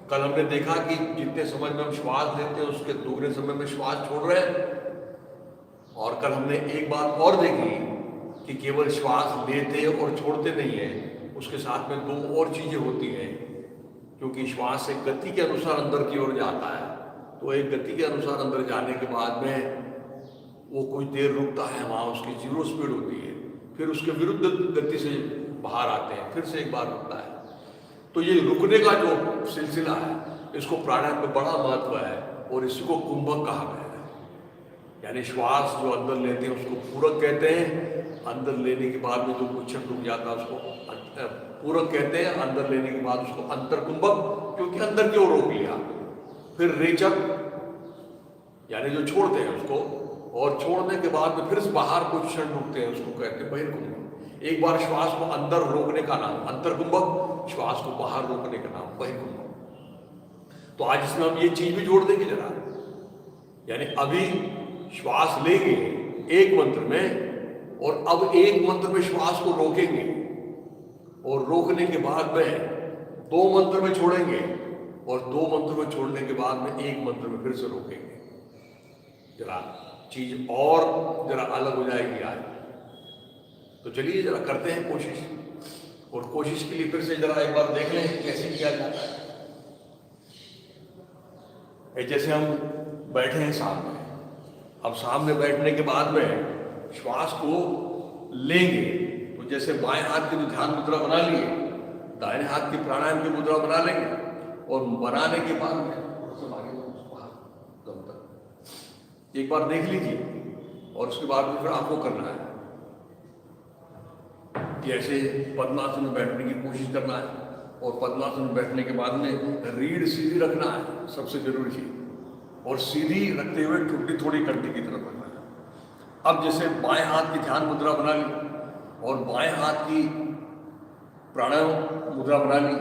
कल हमने देखा कि जितने समय में हम श्वास लेते हैं उसके दोगुने समय में श्वास छोड़ रहे हैं। और कल हमने एक बात और देखी कि केवल श्वास लेते और छोड़ते नहीं है, उसके साथ में 2 और चीजें होती हैं। क्योंकि श्वास एक गति के अनुसार अंदर की ओर जाता है, तो एक गति के अनुसार अंदर जाने के बाद में वो कुछ देर रुकता है, वहाँ उसकी 0 स्पीड होती है। फिर उसके विरुद्ध गति से बाहर आते हैं, फिर से एक बार रुकता है। तो ये रुकने का जो सिलसिला है इसको प्राणायाम में बड़ा महत्व है और इसको कुंभक कहा गया है। यानी श्वास जो अंदर लेते हैं उसको पूरक कहते हैं, अंदर लेने के बाद में जो कुछ क्षण रुक जाता है उसको पूरक कहते हैं अंदर लेने के बाद उसको अंतर कुंभक, क्योंकि अंदर की ओर रोक लिया। फिर रेचक यानी जो छोड़ते हैं उसको, और छोड़ने के बाद में फिर से बाहर कुछ क्षण रुकते हैं, उसको कहते हैं बहिर्कुंभक। एक बार श्वास को अंदर रोकने का नाम अंतर कुंभक, श्वास को बाहर रोकने का नाम बहिर्कुंभक। तो आज इसमें हम ये चीज भी जोड़ देंगे जरा, यानी अभी श्वास लेंगे एक मंत्र में, और अब एक मंत्र में श्वास को रोकेंगे, और रोकने के बाद में 2 मंत्र में छोड़ेंगे, और 2 मंत्र में छोड़ने के बाद में एक मंत्र में फिर से रोकेंगे। जरा चीज और जरा अलग हो जाएगी आज। तो चलिए जरा करते हैं कोशिश, और कोशिश के लिए फिर से जरा एक बार देख लें कैसे किया जाता है। जैसे हम बैठे हैं सामने, अब सामने बैठने के बाद में श्वास को लेंगे, तो जैसे बाएं हाथ की तो ध्यान मुद्रा बना लिए, दाहिने हाथ की प्राणायाम की मुद्रा बना लेंगे, और बनाने के बाद में एक बार देख लीजिए, और उसके बाद में फिर आपको करना है कि ऐसे पद्मासन में बैठने की कोशिश करना है, और पद्मासन में बैठने के बाद में रीढ़ सीधी रखना है, सबसे जरूरी चीज, और सीधी रखते हुए ठुड्डी थोड़ी कंठी की तरफ रखना है। अब जैसे बाएं हाथ की ध्यान मुद्रा बना ली, और बाएं हाथ की प्राणायाम मुद्रा बना ली,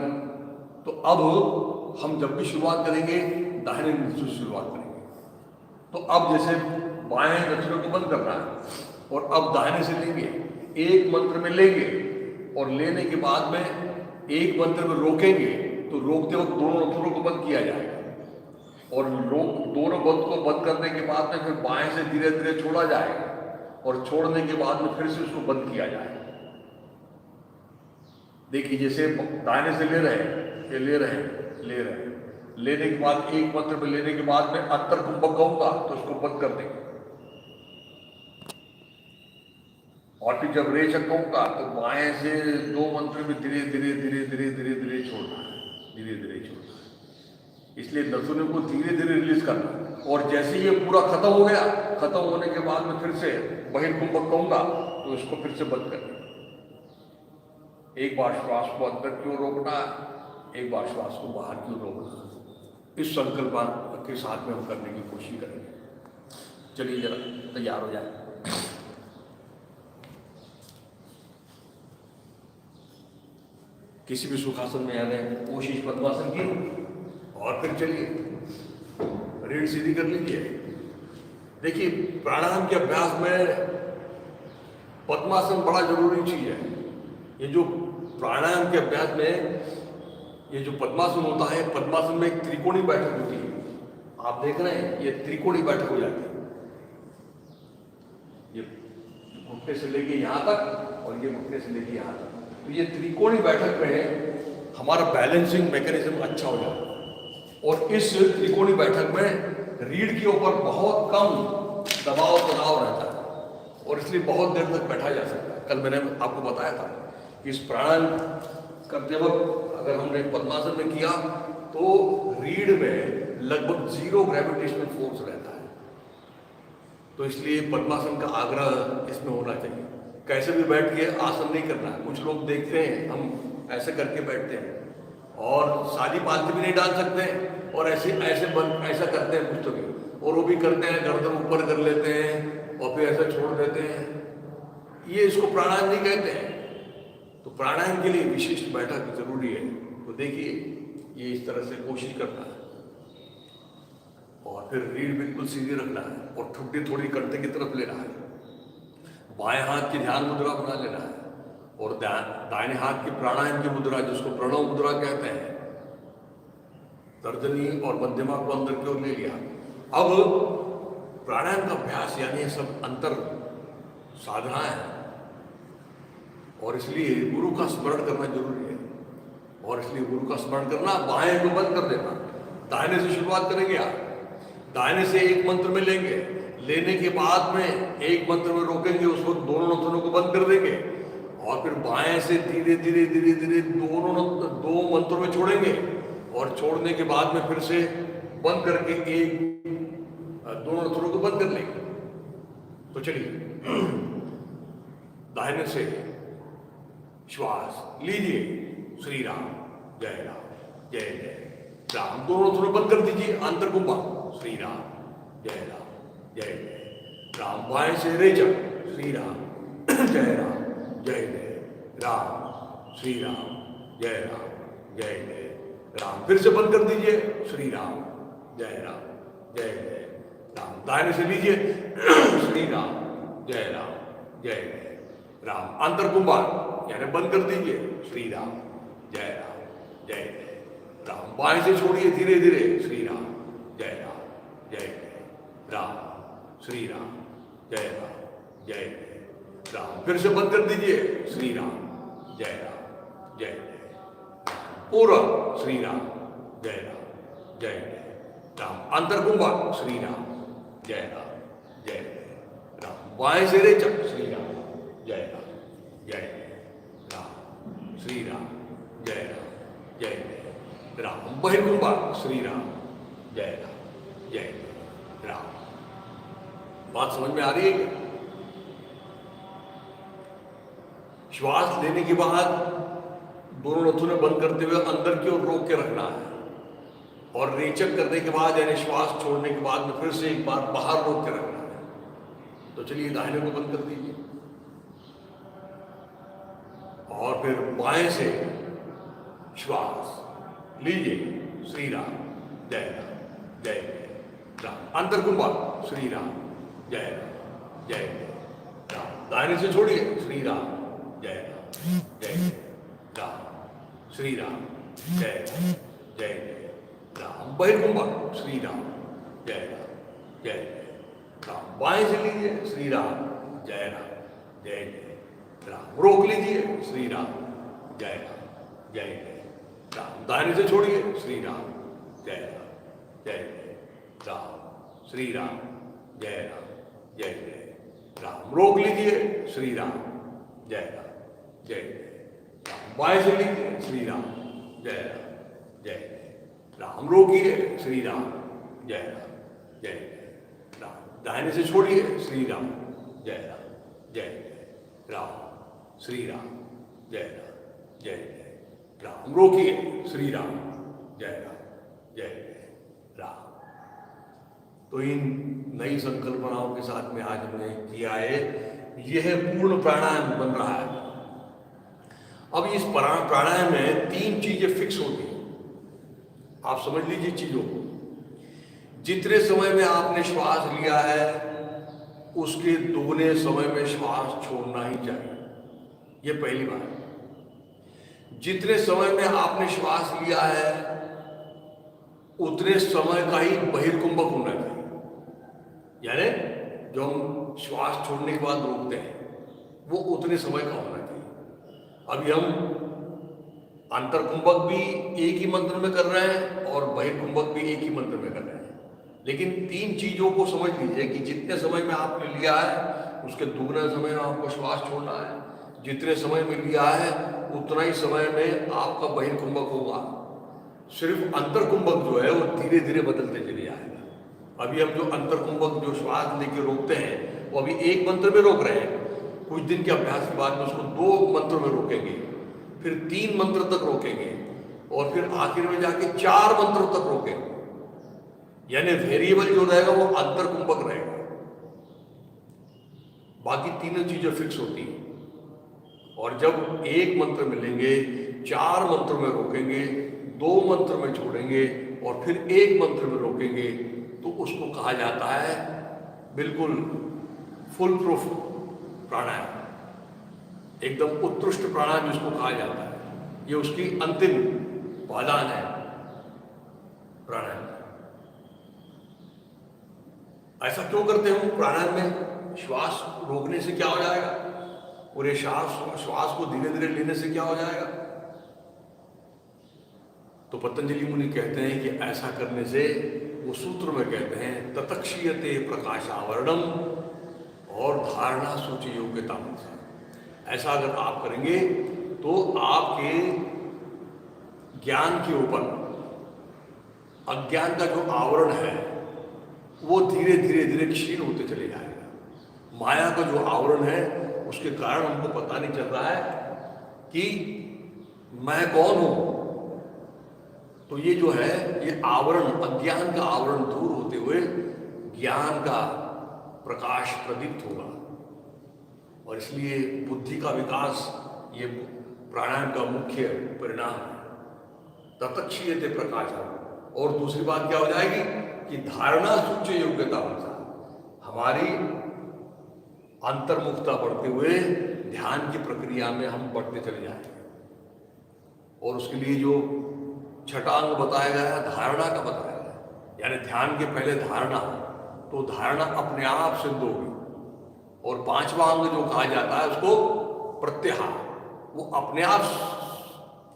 तो अब हम जब भी शुरुआत करेंगे दाहिने से शुरुआत करेंगे। तो अब जैसे बाएं रचनों को बंद करना है, और अब दाहिने से लेंगे, एक मंत्र में लेंगे, और लेने के बाद में एक मंत्र में रोकेंगे, तो रोकते वक्त दोनों रचनों को बंद किया जाएगा, और दोनों बंद को बंद करने के बाद में फिर बाएं से धीरे धीरे छोड़ा जाएगा, और छोड़ने के बाद में फिर से उसको बंद किया जाएगा। देखिए जैसे दाहिने से ले रहे हैं, ये ले रहे हैं, ले रहे हैं, लेने के बाद एक मंत्र में लेने के बाद में अंतर कुंभक कहूंगा तो उसको बंद कर देंगे, और फिर जब रेचक कहूंगा तो बाएं से 2 मंत्र में धीरे धीरे धीरे धीरे धीरे धीरे छोड़ना है, धीरे धीरे छोड़ना है। इसलिए नसों को धीरे धीरे रिलीज करना है, और जैसे ये पूरा खत्म हो गया, खत्म होने के बाद में फिर से बहिर्कुंभक कहूंगा तो इसको फिर से बंद करना। एक बार श्वास को अंदर की ओर रोकना, एक बार श्वास को बाहर की ओर रोकना। इस संकल्प के साथ में हम करने की कोशिश करेंगे। चलिए जरा तैयार हो जाए। किसी भी सुखासन में आने कोशिश पद्मासन की, और फिर चलिए रीढ़ सीधी कर लीजिए। देखिए प्राणायाम के अभ्यास में पद्मासन बड़ा जरूरी चीज है। ये जो प्राणायाम के अभ्यास में ये जो पद्मासन होता है, पद्मासन में एक त्रिकोणी बैठक होती है, आप देख रहे हैं ये त्रिकोणी बैठक हो जाती है, ये घुटने से लेके यहाँ तक और ये घुटने से लेके यहाँ तक। तो ये त्रिकोणी बैठक में हमारा बैलेंसिंग मैकेनिज्म अच्छा हो जाता है, और इस त्रिकोणी बैठक में रीढ़ के ऊपर बहुत कम दबाव तनाव रहता है, और इसलिए बहुत देर तक बैठा जा सकता है। कल मैंने आपको बताया था कि इस प्राणायाम करते वक्त अगर हमने पद्मासन में किया तो रीढ़ में लगभग 0 ग्रेविटेशनल फोर्स रहता है। तो इसलिए पद्मासन का आग्रह इसमें होना चाहिए। कैसे भी बैठ के आसन नहीं करना है। कुछ लोग देखते हैं हम ऐसे करके बैठते हैं और सादी पालती भी नहीं डाल सकते हैं, और ऐसा करते हैं कुछ तो, और वो भी करते हैं गर्दन ऊपर कर लेते हैं और फिर ऐसा छोड़ देते हैं। ये इसको प्राणायाम नहीं कहते हैं। तो प्राणायाम के लिए विशिष्ट बैठक जरूरी है। तो देखिए ये इस तरह से कोशिश करना है, और फिर रीढ़ बिल्कुल सीधी रखना है, और ठुड्डी थोड़ी कंधे की तरफ लेना है। बाएं हाथ की ध्यान मुद्रा बना लेना है, और दाहिने हाथ की प्राणायाम की मुद्रा जिसको प्रणव मुद्रा कहते हैं, तर्जनी और मध्यमा को अंदर की ओर ले लिया। अब प्राणायाम का अभ्यास यानी ये सब अंतर साधना है, और इसलिए गुरु का स्मरण करना जरूरी है। और इसलिए गुरु का स्मरण करना, बाएं को बंद कर देना। दाहिने से शुरुआत करेंगे आप, दाहिने से एक मंत्र में लेंगे, लेने के बाद में एक मंत्र में रोकेंगे, उसको दोनों नथनों को बंद कर देंगे, और फिर बाएं से धीरे धीरे धीरे धीरे दो मंत्रों में छोड़ेंगे, और छोड़ने के बाद में फिर से बंद करके दोनों नथनों को बंद कर लेंगे। तो चलिए दाहिने से श्वास लीजिए, श्री राम जय राम जय जय राम। दोनों थोड़े बंद कर दीजिए, अंतर कुंभा श्री राम जय जय राम। बाएं से रेचक श्री राम जय जय राम श्री राम जय राम। फिर से बंद कर दीजिए, श्री राम जय जय राम। दाहिने से लीजिए, श्री राम जय राम। अंतर कुंभार यानी बंद कर दीजिए, श्री राम जय राम। बाएं से छोड़िए धीरे धीरे, श्री राम जय राम श्री राम जय राम। फिर से बंद कर दीजिए, श्री राम जय पूरा श्री राम जय राम। अंतर कुंभा श्री राम जय राम। बाएं से रेचक श्री राम जय राम श्री राम जय राम। बहिर्कुंभा श्री राम जय राम। बात समझ में आ रही है क्या? श्वास लेने के बाद दोनों नथुने बंद करते हुए अंदर की ओर रोक के रखना है, और रेचक करने के बाद यानी श्वास छोड़ने के बाद में फिर से एक बार बाहर रोक के रखना है। तो चलिए दाहिने को बंद कर दीजिए, और फिर बाएं से श्वास लीजिए, श्री राम जय राम। अंतर कुंभा श्री राम जय राम। दाहिने से छोड़िए, श्री राम जय राम श्री राम जय राम। बहिर्कुंभा श्री राम जय राम। बाएं से लीजिए, श्री राम जय राम। रोक लीजिए, श्री राम जय राम। दाहिने से छोड़िए, श्री राम जय राम श्री राम जय राम। रोक लीजिए, श्री राम जय राम। बाएं से लीजिए, श्री राम जय राम। रोकिए, श्री राम जय राम। दाहिने से छोड़िए, श्री राम जय राम श्री राम जय राम। रोकिए, श्री राम जय राम। तो इन नई संकल्पनाओं के साथ में आज हमने किया है, यह पूर्ण प्राणायाम बन रहा है। अब इस प्राणायाम में 3 चीजें फिक्स होती हैं, आप समझ लीजिए चीजों को। जितने समय में आपने श्वास लिया है उसके दोगुने समय में श्वास छोड़ना ही चाहिए, यह पहली बात। जितने समय में आपने श्वास लिया है उतने समय का ही बहिर्कुंभक होना चाहिए, यानी जो हम श्वास छोड़ने के बाद रोकते हैं वो उतने समय का होना चाहिए। अभी हम अंतर कुंभक भी एक ही मंत्र में कर रहे हैं और बहिर्कुंभक भी एक ही मंत्र में कर रहे हैं, लेकिन 3 चीजों को समझ लीजिए कि जितने समय में आपने लिया है उसके दुगने समय में आपको श्वास छोड़ना है, जितने समय में लिया है उतना ही समय में आपका बहिर्कुंभक होगा। सिर्फ अंतर कुंभक जो है वो धीरे धीरे बदलते चले जाएगा। अभी हम जो अंतर कुंभक जो श्वास लेके रोकते हैं वो अभी एक मंत्र में रोक रहे हैं, कुछ दिन के अभ्यास के बाद में उसको 2 मंत्र में रोकेंगे, फिर 3 मंत्र तक रोकेंगे, और फिर आखिर में जाके 4 मंत्रों तक रोकेंगे। यानी वेरिएबल जो रहेगा वो अंतर कुंभक रहेगा, बाकी तीनों चीजें फिक्स होती हैं। और जब एक मंत्र में लेंगे, 4 मंत्र में रोकेंगे, 2 मंत्र में छोड़ेंगे और फिर 1 मंत्र में रोकेंगे, तो उसको कहा जाता है बिल्कुल फुल प्रूफ प्राणायाम, एकदम उत्कृष्ट प्राणायाम जिसको कहा जाता है। ये उसकी अंतिम पादान है प्राणायाम। ऐसा क्यों करते हैं हम प्राणायाम में? श्वास रोकने से क्या हो जाएगा, पूरे श्वास को धीरे धीरे लेने से क्या हो जाएगा? तो पतंजलि मुनि कहते हैं कि ऐसा करने से, वो सूत्र में कहते हैं ततक्षीयते प्रकाशावरणम और धारणा सूची योग्यता। ऐसा अगर आप करेंगे तो आपके ज्ञान के ऊपर अज्ञान का जो आवरण है वो धीरे धीरे धीरे क्षीण होते चले जाएगा। माया का जो आवरण है उसके कारण हमको पता नहीं चल रहा है कि मैं कौन हूं, तो ये जो है ये आवरण, अज्ञान का आवरण दूर होते हुए ज्ञान का प्रकाश प्रदीप्त होगा। और इसलिए बुद्धि का विकास ये प्राणायाम का मुख्य परिणाम है। ततक्षीयते प्रकाश। और दूसरी बात क्या हो जाएगी कि धारणा सूच्य योग्यता होता है, हमारी अंतर्मुखता बढ़ते हुए ध्यान की प्रक्रिया में हम बढ़ते चले जाएंगे। और उसके लिए जो छठा अंग बताया गया है धारणा का बताया गया है, यानी ध्यान के पहले धारणा, तो धारणा अपने आप सिद्ध होगी। और पांचवा अंग जो कहा जाता है उसको प्रत्याहार, वो अपने आप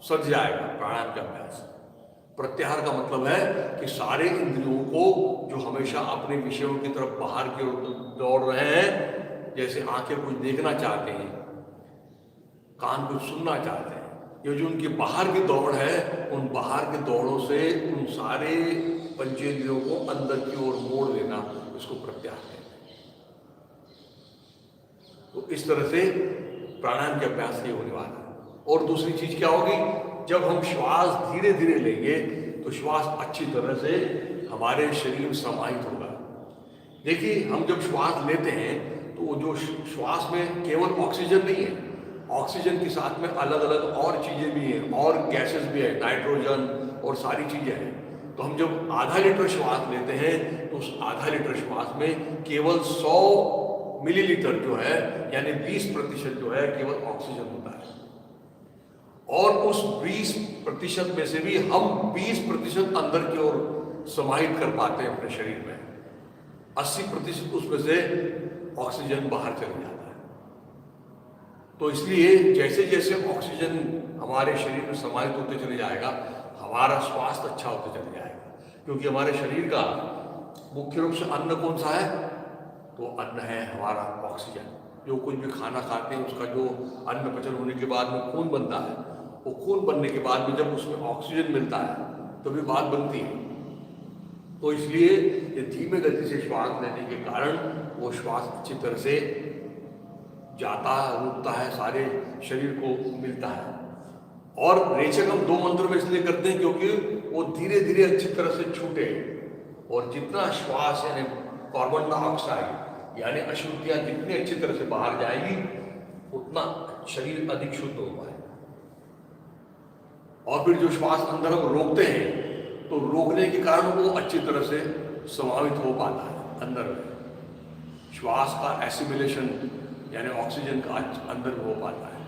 सज जाएगा प्राणायाम के अभ्यास। प्रत्याहार का मतलब है कि सारे इंद्रियों को जो हमेशा अपने विषयों की तरफ बाहर की ओर दौड़ रहे हैं, जैसे आंखें कुछ देखना चाहते हैं, कान कुछ सुनना चाहते हैं, ये जो उनकी बाहर की दौड़ है, उन बाहर की दौड़ों से उन सारे पंचेंद्रियों को अंदर की ओर मोड़ लेना, इसको प्रत्याहार कहते हैं। तो इस तरह से प्राणायाम के अभ्यास से होने वाला है। और दूसरी चीज क्या होगी, जब हम श्वास धीरे धीरे लेंगे तो श्वास अच्छी तरह से हमारे शरीर में समाहित होगा। देखिए, हम जब श्वास लेते हैं तो वो जो श्वास में केवल ऑक्सीजन नहीं है, ऑक्सीजन के साथ में अलग अलग और चीजें भी हैं, और गैसेस भी है, नाइट्रोजन और सारी चीजें हैं। तो हम जब आधा लीटर श्वास लेते हैं तो उस आधा लीटर श्वास में केवल 100 मिलीलीटर जो है, यानी 20% जो है केवल ऑक्सीजन होता है। और उस 20% में से भी हम 20% अंदर की ओर समाहित कर पाते हैं अपने शरीर में, 80% उसमें से ऑक्सीजन बाहर चले जाता है। तो इसलिए जैसे जैसे ऑक्सीजन हमारे शरीर में समाहित होते चले जाएगा, हमारा स्वास्थ्य अच्छा होते चले जाएगा। क्योंकि हमारे शरीर का मुख्य रूप से अन्न कौन सा है, तो अन्न है हमारा ऑक्सीजन। जो कुछ भी खाना खाते हैं उसका जो अन्न पचन होने के बाद में खून बनता है, वो खून बनने के बाद में जब उसमें ऑक्सीजन मिलता है तभी बात बनती है। तो इसलिए ये धीमे गति से श्वास लेने के कारण वो श्वास अच्छी तरह से जाता रुकता है, सारे शरीर को मिलता है। और रेचक हम 2 मंत्र में इसलिए करते हैं क्योंकि वो धीरे धीरे अच्छी तरह से छूटे। और जितना श्वास यानी कार्बन डाइऑक्साइड यानी अशुद्धियां जितनी अच्छी तरह से बाहर जाएगी, उतना शरीर अधिक शुद्ध हो पाएगा। और फिर जो श्वास अंदर हम रोकते हैं तो रोकने के कारण वो अच्छी तरह से समावित हो पाता है अंदर में। श्वास का एसिमिलेशन यानी ऑक्सीजन का अंदर में हो पाता है।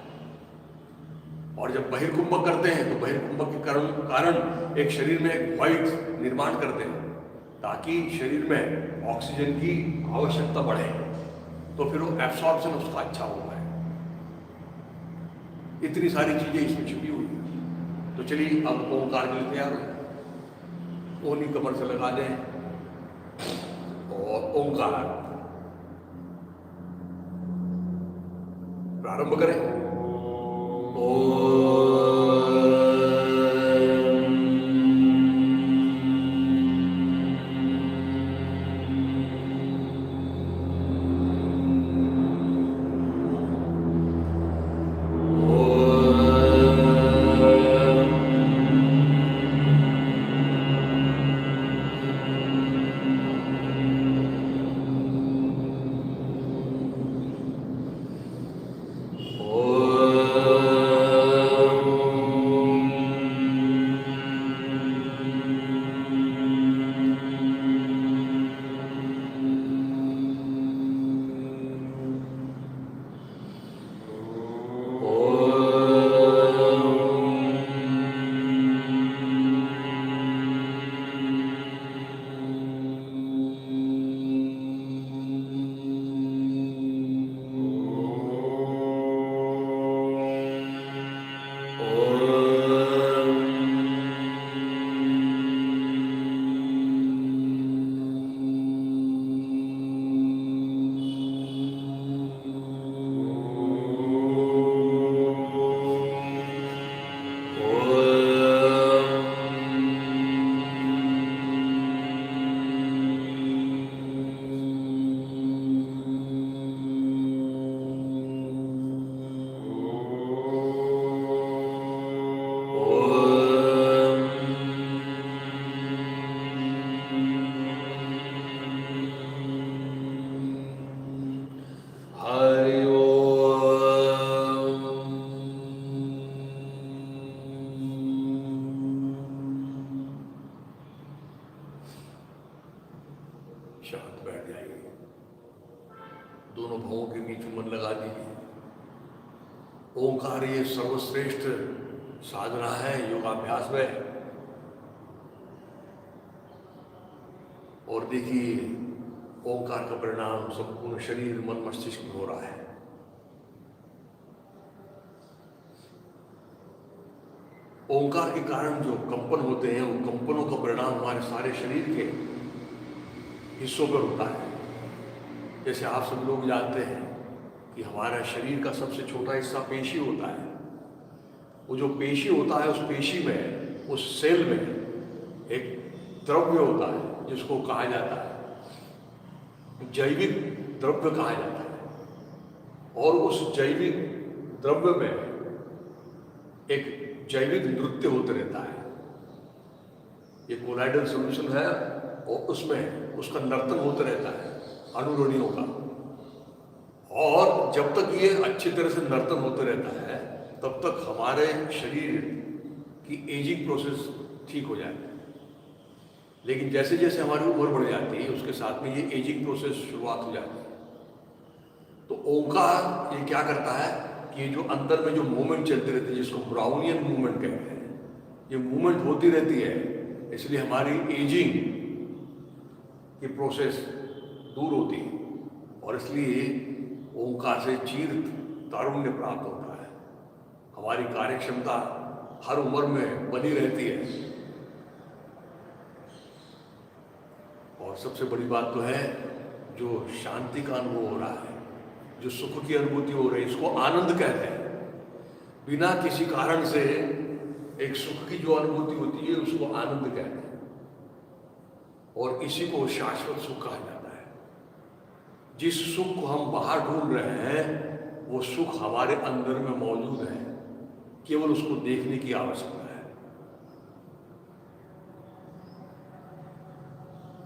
और जब बहिर्कुंभक करते हैं तो बहिर्कुंभक के कारण एक शरीर में एक वाइड निर्माण करते हैं ताकि शरीर में ऑक्सीजन की आवश्यकता बढ़े, तो फिर वो एब्सॉर्प्शन उसका अच्छा हो पाए। इतनी सारी चीजें इसमें छुपी हुई है। तो चलिए अब ओंकार के लिए तैयार हो, ओनी कमर से लगा दें और ओंकार प्रारंभ करें। ओ बैठ जाइए, दोनों भवों के बीच में मन लगा दीजिए। ओंकार ये सर्वश्रेष्ठ साधना है योगाभ्यास में। और देखिए ओंकार का परिणाम संपूर्ण शरीर मन मस्तिष्क में हो रहा है। ओंकार के कारण जो कंपन होते हैं, वो कंपनों का परिणाम हमारे सारे शरीर के हिस्सों पर होता है। जैसे आप सब लोग जानते हैं कि हमारा शरीर का सबसे छोटा हिस्सा पेशी होता है। वो जो पेशी होता है, उस पेशी में, उस सेल में एक द्रव्य होता है जिसको कहा जाता है जैविक द्रव्य कहा जाता है। और उस जैविक द्रव्य में एक जैविक नृत्य होते रहता है। ये कोलाइडल सॉल्यूशन है और उसमें उसका नर्तन होते रहता है अणुरणियों का। और जब तक ये अच्छी तरह से नर्तन होते रहता है तब तक हमारे शरीर की एजिंग प्रोसेस ठीक हो जाती है। लेकिन जैसे जैसे हमारी उम्र बढ़ जाती है उसके साथ में ये एजिंग प्रोसेस शुरुआत हो जाती है। तो ओंकार ये क्या करता है कि ये जो अंदर में जो मूवमेंट चलती रहती है, जिसको ब्राउनियन मूवमेंट कहते हैं, ये मूवमेंट होती रहती है। इसलिए हमारी एजिंग की प्रोसेस दूर होती है और इसलिए ओंकार से चीर तारुण्य प्राप्त होता है। हमारी कार्य क्षमता हर उम्र में बनी रहती है। और सबसे बड़ी बात तो है जो शांति का अनुभव हो रहा है, जो सुख की अनुभूति हो रही है, इसको आनंद कहते हैं। बिना किसी कारण से एक सुख की जो अनुभूति होती है उसको आनंद कहते हैं। और इसी को शाश्वत सुख कहा जाता है। जिस सुख को हम बाहर ढूंढ रहे हैं वो सुख हमारे अंदर में मौजूद है, केवल उसको देखने की आवश्यकता है।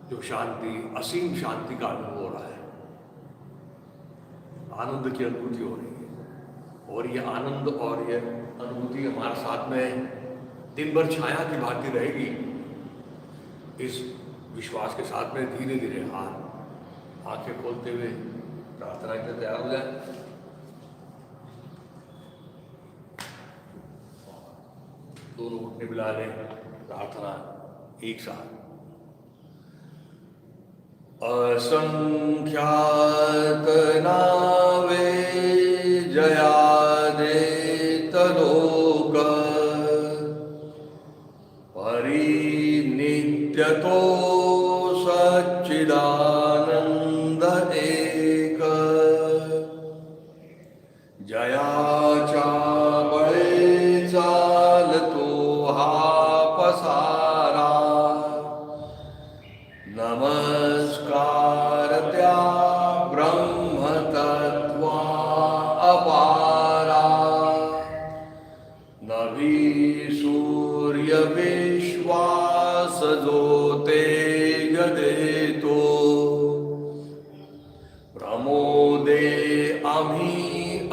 जो शांति, असीम शांति का अनुभव हो रहा है, आनंद की अनुभूति हो रही है। और ये आनंद और ये अनुभूति हमारे साथ में दिन भर छाया की भांति रहेगी। इस विश्वास के साथ में धीरे धीरे आंखें खोलते हुए प्रार्थना के लिए तैयार हो जाए। दोनों घुटने मिला लें, प्रार्थना एक साथ। असंख्यात नावे जयादे तलोक परिनित्यतो सच्चिदानंद एक जयाचा बळे चालतो हा पसारा नमस्कार त्या ब्रह्मतत्वा अपारा नवी सूर्य विश्वास जो तेज देतो प्रमोदे आम्ही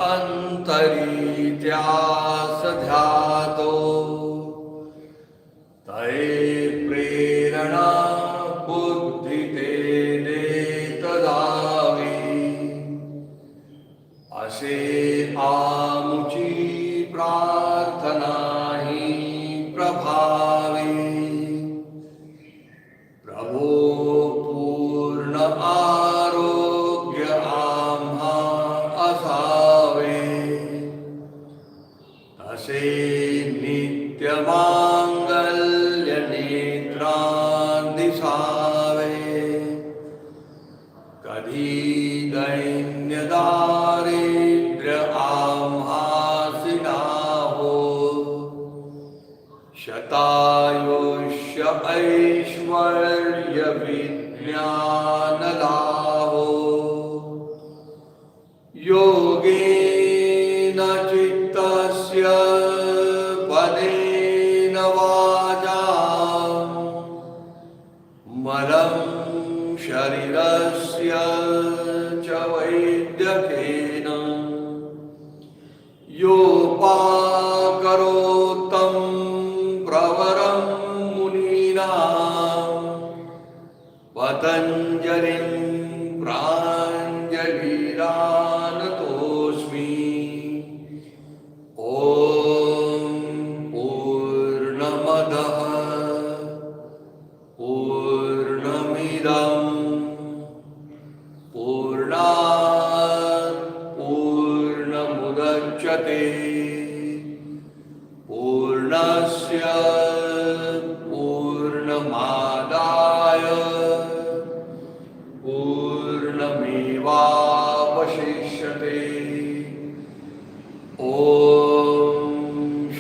अंतरी त्यास ध्यातो तये प्रेरणा बुद्धि तेने तदावी असे आमुची प्रार्थना ही प्रभावी प्रभो पूर्ण आरोग्य आम्हा असावे असे नित्य मांगल्य नेत्रां दिसावे कधी दैन्य दारिद्र्य आम्हासी नाहो शतायुष्य ऐश्वर्य विज्ञान लाभो योगेन चित्तस्य पदेन वाचा मलं शरीरस्य च वैद्यकेन योपाकरोत्तं प्रवरं मुनीनां पतञ्जलिं पूर्णात् पूर्णमुदच्यते पूर्णस्य पूर्णमादाय पूर्णमेवावशिष्यते। ओम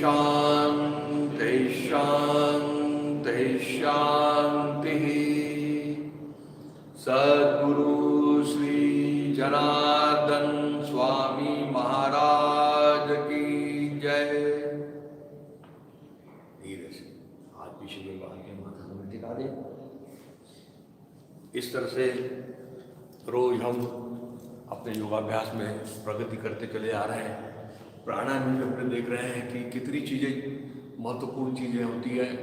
शांति शांति शांति। सद्गुरु श्री जनार्दन स्वामी महाराज की जय। धीरे से हाथ पीछे में बांध के माथा में टिका दें। इस तरह से रोज हम अपने योगाभ्यास में प्रगति करते चले आ रहे हैं। प्राणायाम में अपने देख रहे हैं कि कितनी चीज़ें महत्वपूर्ण चीज़ें होती हैं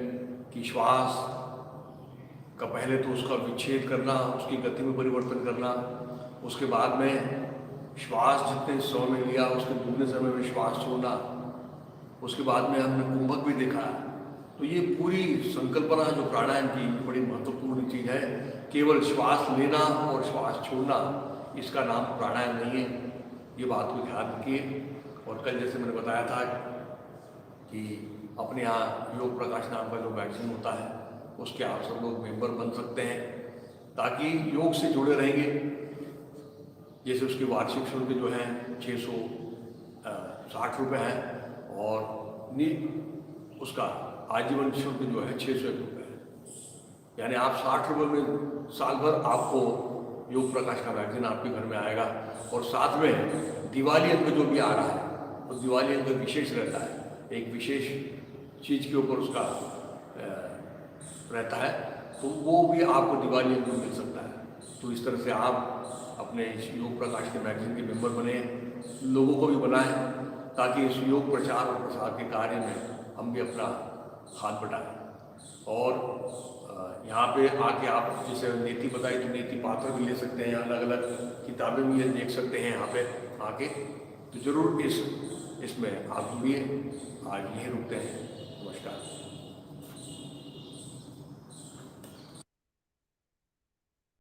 कि श्वास का पहले तो उसका विच्छेद करना, उसकी गति में परिवर्तन करना, उसके बाद में श्वास जितने समय में लिया उसके दूसरे समय में श्वास छोड़ना, उसके बाद में हमने कुंभक भी देखा। तो ये पूरी संकल्पना जो प्राणायाम की बड़ी महत्वपूर्ण चीज़ है। केवल श्वास लेना और श्वास छोड़ना इसका नाम प्राणायाम नहीं है, ये बात को ध्यान रखिए। और कल जैसे मैंने बताया था कि अपने यहाँ योग प्रकाश नाम का जो मैगजीन होता है उसके आप सब लोग मेंबर बन सकते हैं ताकि योग से जुड़े रहेंगे। जैसे उसके वार्षिक शुल्क जो हैं 660 रुपये हैं और उसका आजीवन शुल्क जो है 601 रुपये है। यानी आप 60 रुपये में साल भर आपको योग प्रकाश का मैगजीन आपके घर में आएगा। और साथ में दिवाली अंक जो भी आ रहा है तो दिवाली अंक विशेष रहता है, एक विशेष चीज़ के ऊपर उसका रहता है, तो वो भी आपको दिवाली अंक मिल सकता है। तो इस तरह से आप अपने इस योग प्रकाश के मैगजीन के मेंबर बने, लोगों को भी बनाएं ताकि इस योग प्रचार और प्रसार के कार्य में हम भी अपना हाथ बटाएं। और यहाँ पे आके आप जैसे नीति बताई तो नीति पात्र भी ले सकते हैं, अलग अलग किताबें भी देख सकते हैं यहाँ पे आके। तो जरूर इसमें आप भी आज यहीं रुकते हैं। नमस्कार।